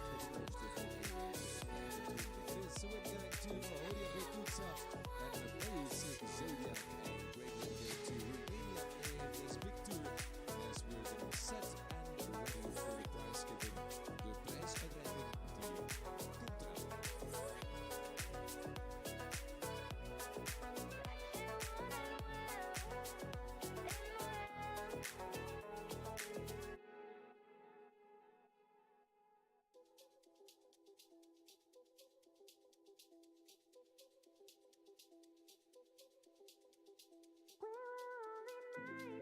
mooiste van de 25. So we're going to Horia Bekuta and the basic Zodiac and great way to Romania in this Big Tour. As we're going to set and ready for the prize giving. De prijsuitreiking die komt eraan. We will all be night.